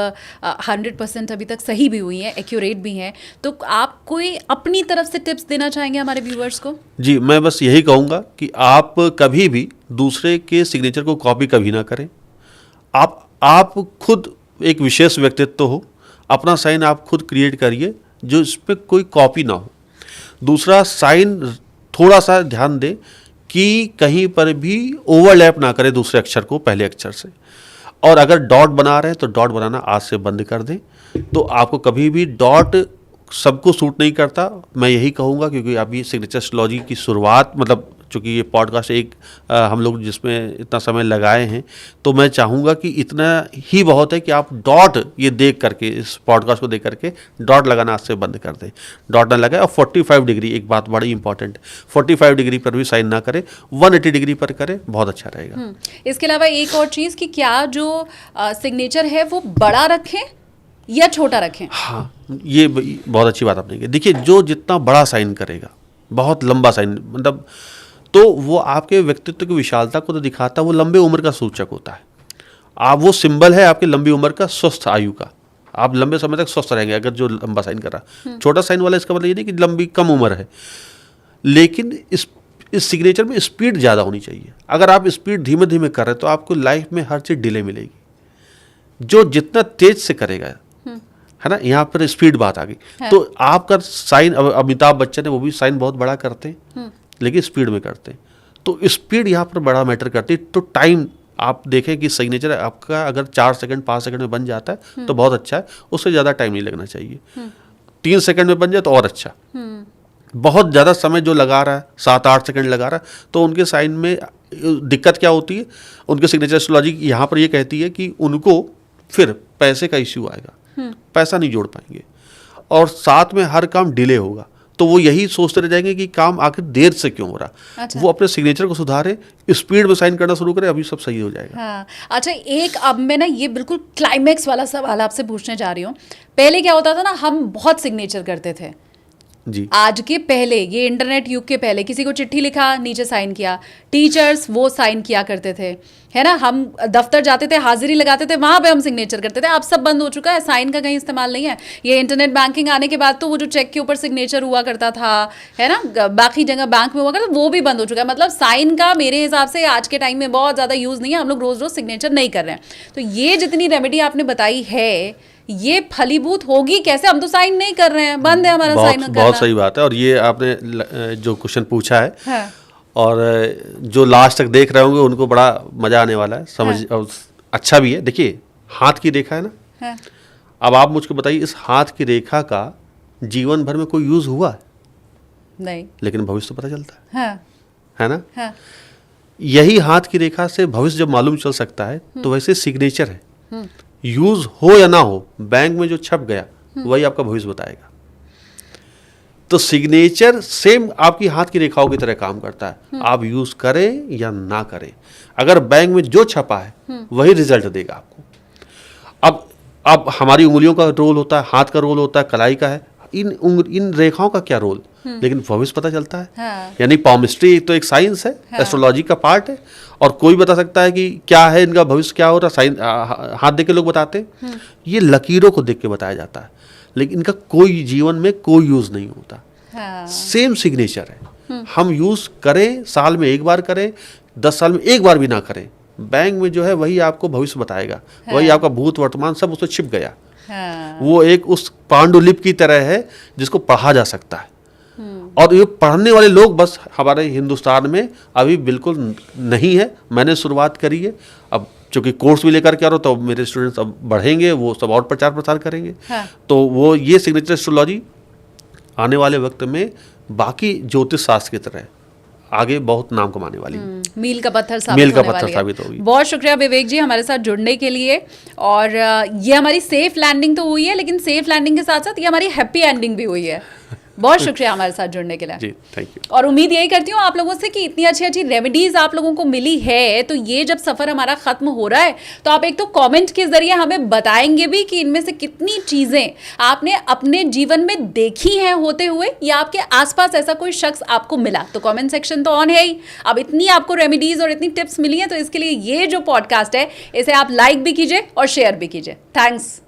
100% अभी तक सही भी हुई हैं, एक्यूरेट भी हैं, तो आप कोई अपनी तरफ से टिप्स देना चाहेंगे हमारे व्यूअर्स को? जी, मैं बस यही कहूँगा कि आप कभी भी दूसरे के सिग्नेचर को कॉपी कभी ना करें। आप खुद एक विशेष व्यक्तित्व हो, अपना साइन आप खुद क्रिएट करिए जो इस पर कोई कॉपी ना हो। दूसरा, साइन थोड़ा सा ध्यान दें कि कहीं पर भी ओवरलैप ना करे दूसरे अक्षर को पहले अक्षर से, और अगर डॉट बना रहे हैं तो डॉट बनाना आज से बंद कर दें। तो आपको कभी भी डॉट सबको सूट नहीं करता, मैं यही कहूँगा, क्योंकि अभी सिग्नेचर एस्ट्रोलॉजी की शुरुआत, मतलब चूँकि ये पॉडकास्ट एक हम लोग जिसमें इतना समय लगाए हैं, तो मैं चाहूँगा कि इतना ही बहुत है कि आप डॉट ये देख करके, इस पॉडकास्ट को देख करके डॉट लगाना आज से बंद कर दें। डॉट ना लगाए, और 45 डिग्री, एक बात बड़ी इंपॉर्टेंट, 45 डिग्री पर भी साइन ना करें, 180 डिग्री पर करें, बहुत अच्छा रहेगा। इसके अलावा एक और चीज़ कि क्या जो सिग्नेचर है वो बड़ा रखें या छोटा रखें? हाँ, ये बहुत अच्छी बात आपने की। देखिए, जो जितना बड़ा साइन करेगा, बहुत लंबा साइन, मतलब तो वो आपके व्यक्तित्व की विशालता को तो दिखाता है, वो लंबे उम्र का सूचक होता है। आप वो सिंबल है आपकी लंबी उम्र का, स्वस्थ आयु का। आप लंबे समय तक स्वस्थ रहेंगे अगर जो लंबा साइन कर रहा। छोटा साइन वाला इसका मतलब ये नहीं कि लंबी कम उम्र है, लेकिन इस सिग्नेचर में स्पीड ज़्यादा होनी चाहिए। अगर आप स्पीड धीमे धीमे कर रहे हैं तो आपको लाइफ में हर चीज़ डिले मिलेगी। जो जितना तेज से करेगा, है ना, यहाँ पर स्पीड बात आ गई। तो आपका साइन, अमिताभ बच्चन है, वो भी साइन बहुत बड़ा करते हैं, लेकिन स्पीड में करते हैं। तो स्पीड यहाँ पर बड़ा मैटर करती है। तो टाइम आप देखें कि सिग्नेचर आपका अगर 4 सेकंड 5 सेकंड में बन जाता है तो बहुत अच्छा है, उससे ज़्यादा टाइम नहीं लगना चाहिए। 3 सेकंड में बन जाए तो और अच्छा। बहुत ज़्यादा समय जो लगा रहा है, 7-8 सेकंड लगा रहा है, तो उनके साइन में दिक्कत क्या होती है? उनके सिग्नेचर एस्ट्रोलॉजी यहाँ पर ये कहती है कि उनको फिर पैसे का इश्यू आएगा। पैसा नहीं जोड़ पाएंगे और साथ में हर काम डिले होगा। तो वो यही सोचते रह जाएंगे कि काम आखिर देर से क्यों हो रहा। अच्छा। वो अपने सिग्नेचर को सुधारे, स्पीड में साइन करना शुरू करे, अभी सब सही हो जाएगा। हाँ। अच्छा, एक अब मैं ना ये बिल्कुल क्लाइमैक्स वाला सवाल आपसे पूछने जा रही हूँ। पहले क्या होता था ना, हम बहुत सिग्नेचर करते थे। जी। आज के पहले, ये इंटरनेट युग के पहले, किसी को चिट्ठी लिखा, नीचे साइन किया, टीचर्स वो साइन किया करते थे, है ना। हम दफ्तर जाते थे, हाजिरी लगाते थे, वहां पे हम सिग्नेचर करते थे। अब सब बंद हो चुका है, साइन का कहीं इस्तेमाल नहीं है। ये इंटरनेट बैंकिंग आने के बाद तो वो जो चेक के ऊपर सिग्नेचर हुआ करता था, है ना, बाकी जगह बैंक में हुआ करता, वो भी बंद हो चुका है। मतलब साइन का मेरे हिसाब से आज के टाइम में बहुत ज़्यादा यूज़ नहीं है, हम लोग रोज़ रोज़ सिग्नेचर नहीं कर रहे हैं। तो ये जितनी रेमेडी आपने बताई है, ये फलीभूत होगी कैसे? हम तो साइन नहीं कर रहे हैं, बंद है हमारा साइन करना। बहुत सही बात है। और ये आपने जो क्वेश्चन पूछा है, हाँ। और जो लास्ट तक देख रहे होंगे उनको बड़ा मजा आने वाला है, समझ। और अच्छा भी है। देखिए, हाथ की रेखा है ना। हाँ। अब आप मुझको बताइए, इस हाथ की रेखा का जीवन भर में कोई यूज हुआ है? नहीं। लेकिन भविष्य तो पता चलता हाँ। है ना। हाँ। यही हाथ की रेखा से भविष्य जब मालूम चल सकता है, तो वैसे सिग्नेचर है, यूज हो या ना हो, बैंक में जो छप गया वही आपका भविष्य बताएगा। तो सिग्नेचर सेम आपकी हाथ की रेखाओं की तरह काम करता है, आप यूज करें या ना करें। अगर बैंक में जो छपा है वही रिजल्ट देगा आपको। अब हमारी उंगलियों का रोल होता है, हाथ का रोल होता है, कलाई का है, इन रेखाओं का क्या रोल, लेकिन भविष्य पता चलता है। हाँ। यानी पॉमिस्ट्री तो एक साइंस है, एस्ट्रोलॉजी का पार्ट है, और कोई बता सकता है कि क्या है इनका भविष्य, क्या हो रहा। साइन हाथ देख के लोग बताते हैं, ये लकीरों को देख के बताया जाता है, लेकिन इनका कोई जीवन में कोई यूज नहीं होता। हाँ। सेम सिग्नेचर है, हम यूज करें, साल में एक बार करें, 10 साल में एक बार भी ना करें, बैंक में जो है वही आपको भविष्य बताएगा। वही आपका भूत वर्तमान सब उसमें छिप गया। हाँ। वो एक उस पांडुलिपि की तरह है जिसको पढ़ा जा सकता है। और ये पढ़ने वाले लोग बस हमारे हिंदुस्तान में अभी बिल्कुल नहीं है। मैंने शुरुआत करी है, अब चूंकि कोर्स भी लेकर के आ रहा हूँ, तो मेरे स्टूडेंट्स अब बढ़ेंगे, वो सब और प्रचार प्रसार करेंगे। हाँ। तो वो ये सिग्नेचर एस्ट्रोलॉजी आने वाले वक्त में बाकी ज्योतिष शास्त्र की तरह आगे बहुत नाम कमाने वाली है। मील का पत्थर साबित होगी। बहुत शुक्रिया विवेक जी हमारे साथ जुड़ने के लिए। और ये हमारी सेफ लैंडिंग तो हुई है, लेकिन सेफ लैंडिंग के साथ साथ ये हमारी हैप्पी एंडिंग भी हुई है। बहुत शुक्रिया हमारे साथ जुड़ने के लिए। जी, थैंक यू। और उम्मीद यही करती हूँ आप लोगों से कि इतनी अच्छी अच्छी रेमेडीज आप लोगों को मिली है, तो ये जब सफर हमारा खत्म हो रहा है, तो आप एक तो कमेंट के जरिए हमें बताएंगे भी कि इनमें से कितनी चीजें आपने अपने जीवन में देखी हैं होते हुए, या आपके आसपास ऐसा कोई शख्स आपको मिला। तो कमेंट सेक्शन तो ऑन है ही। अब इतनी आपको रेमेडीज और इतनी टिप्स मिली हैं, तो इसके लिए ये जो पॉडकास्ट है इसे आप लाइक भी कीजिए और शेयर भी कीजिए। थैंक्स।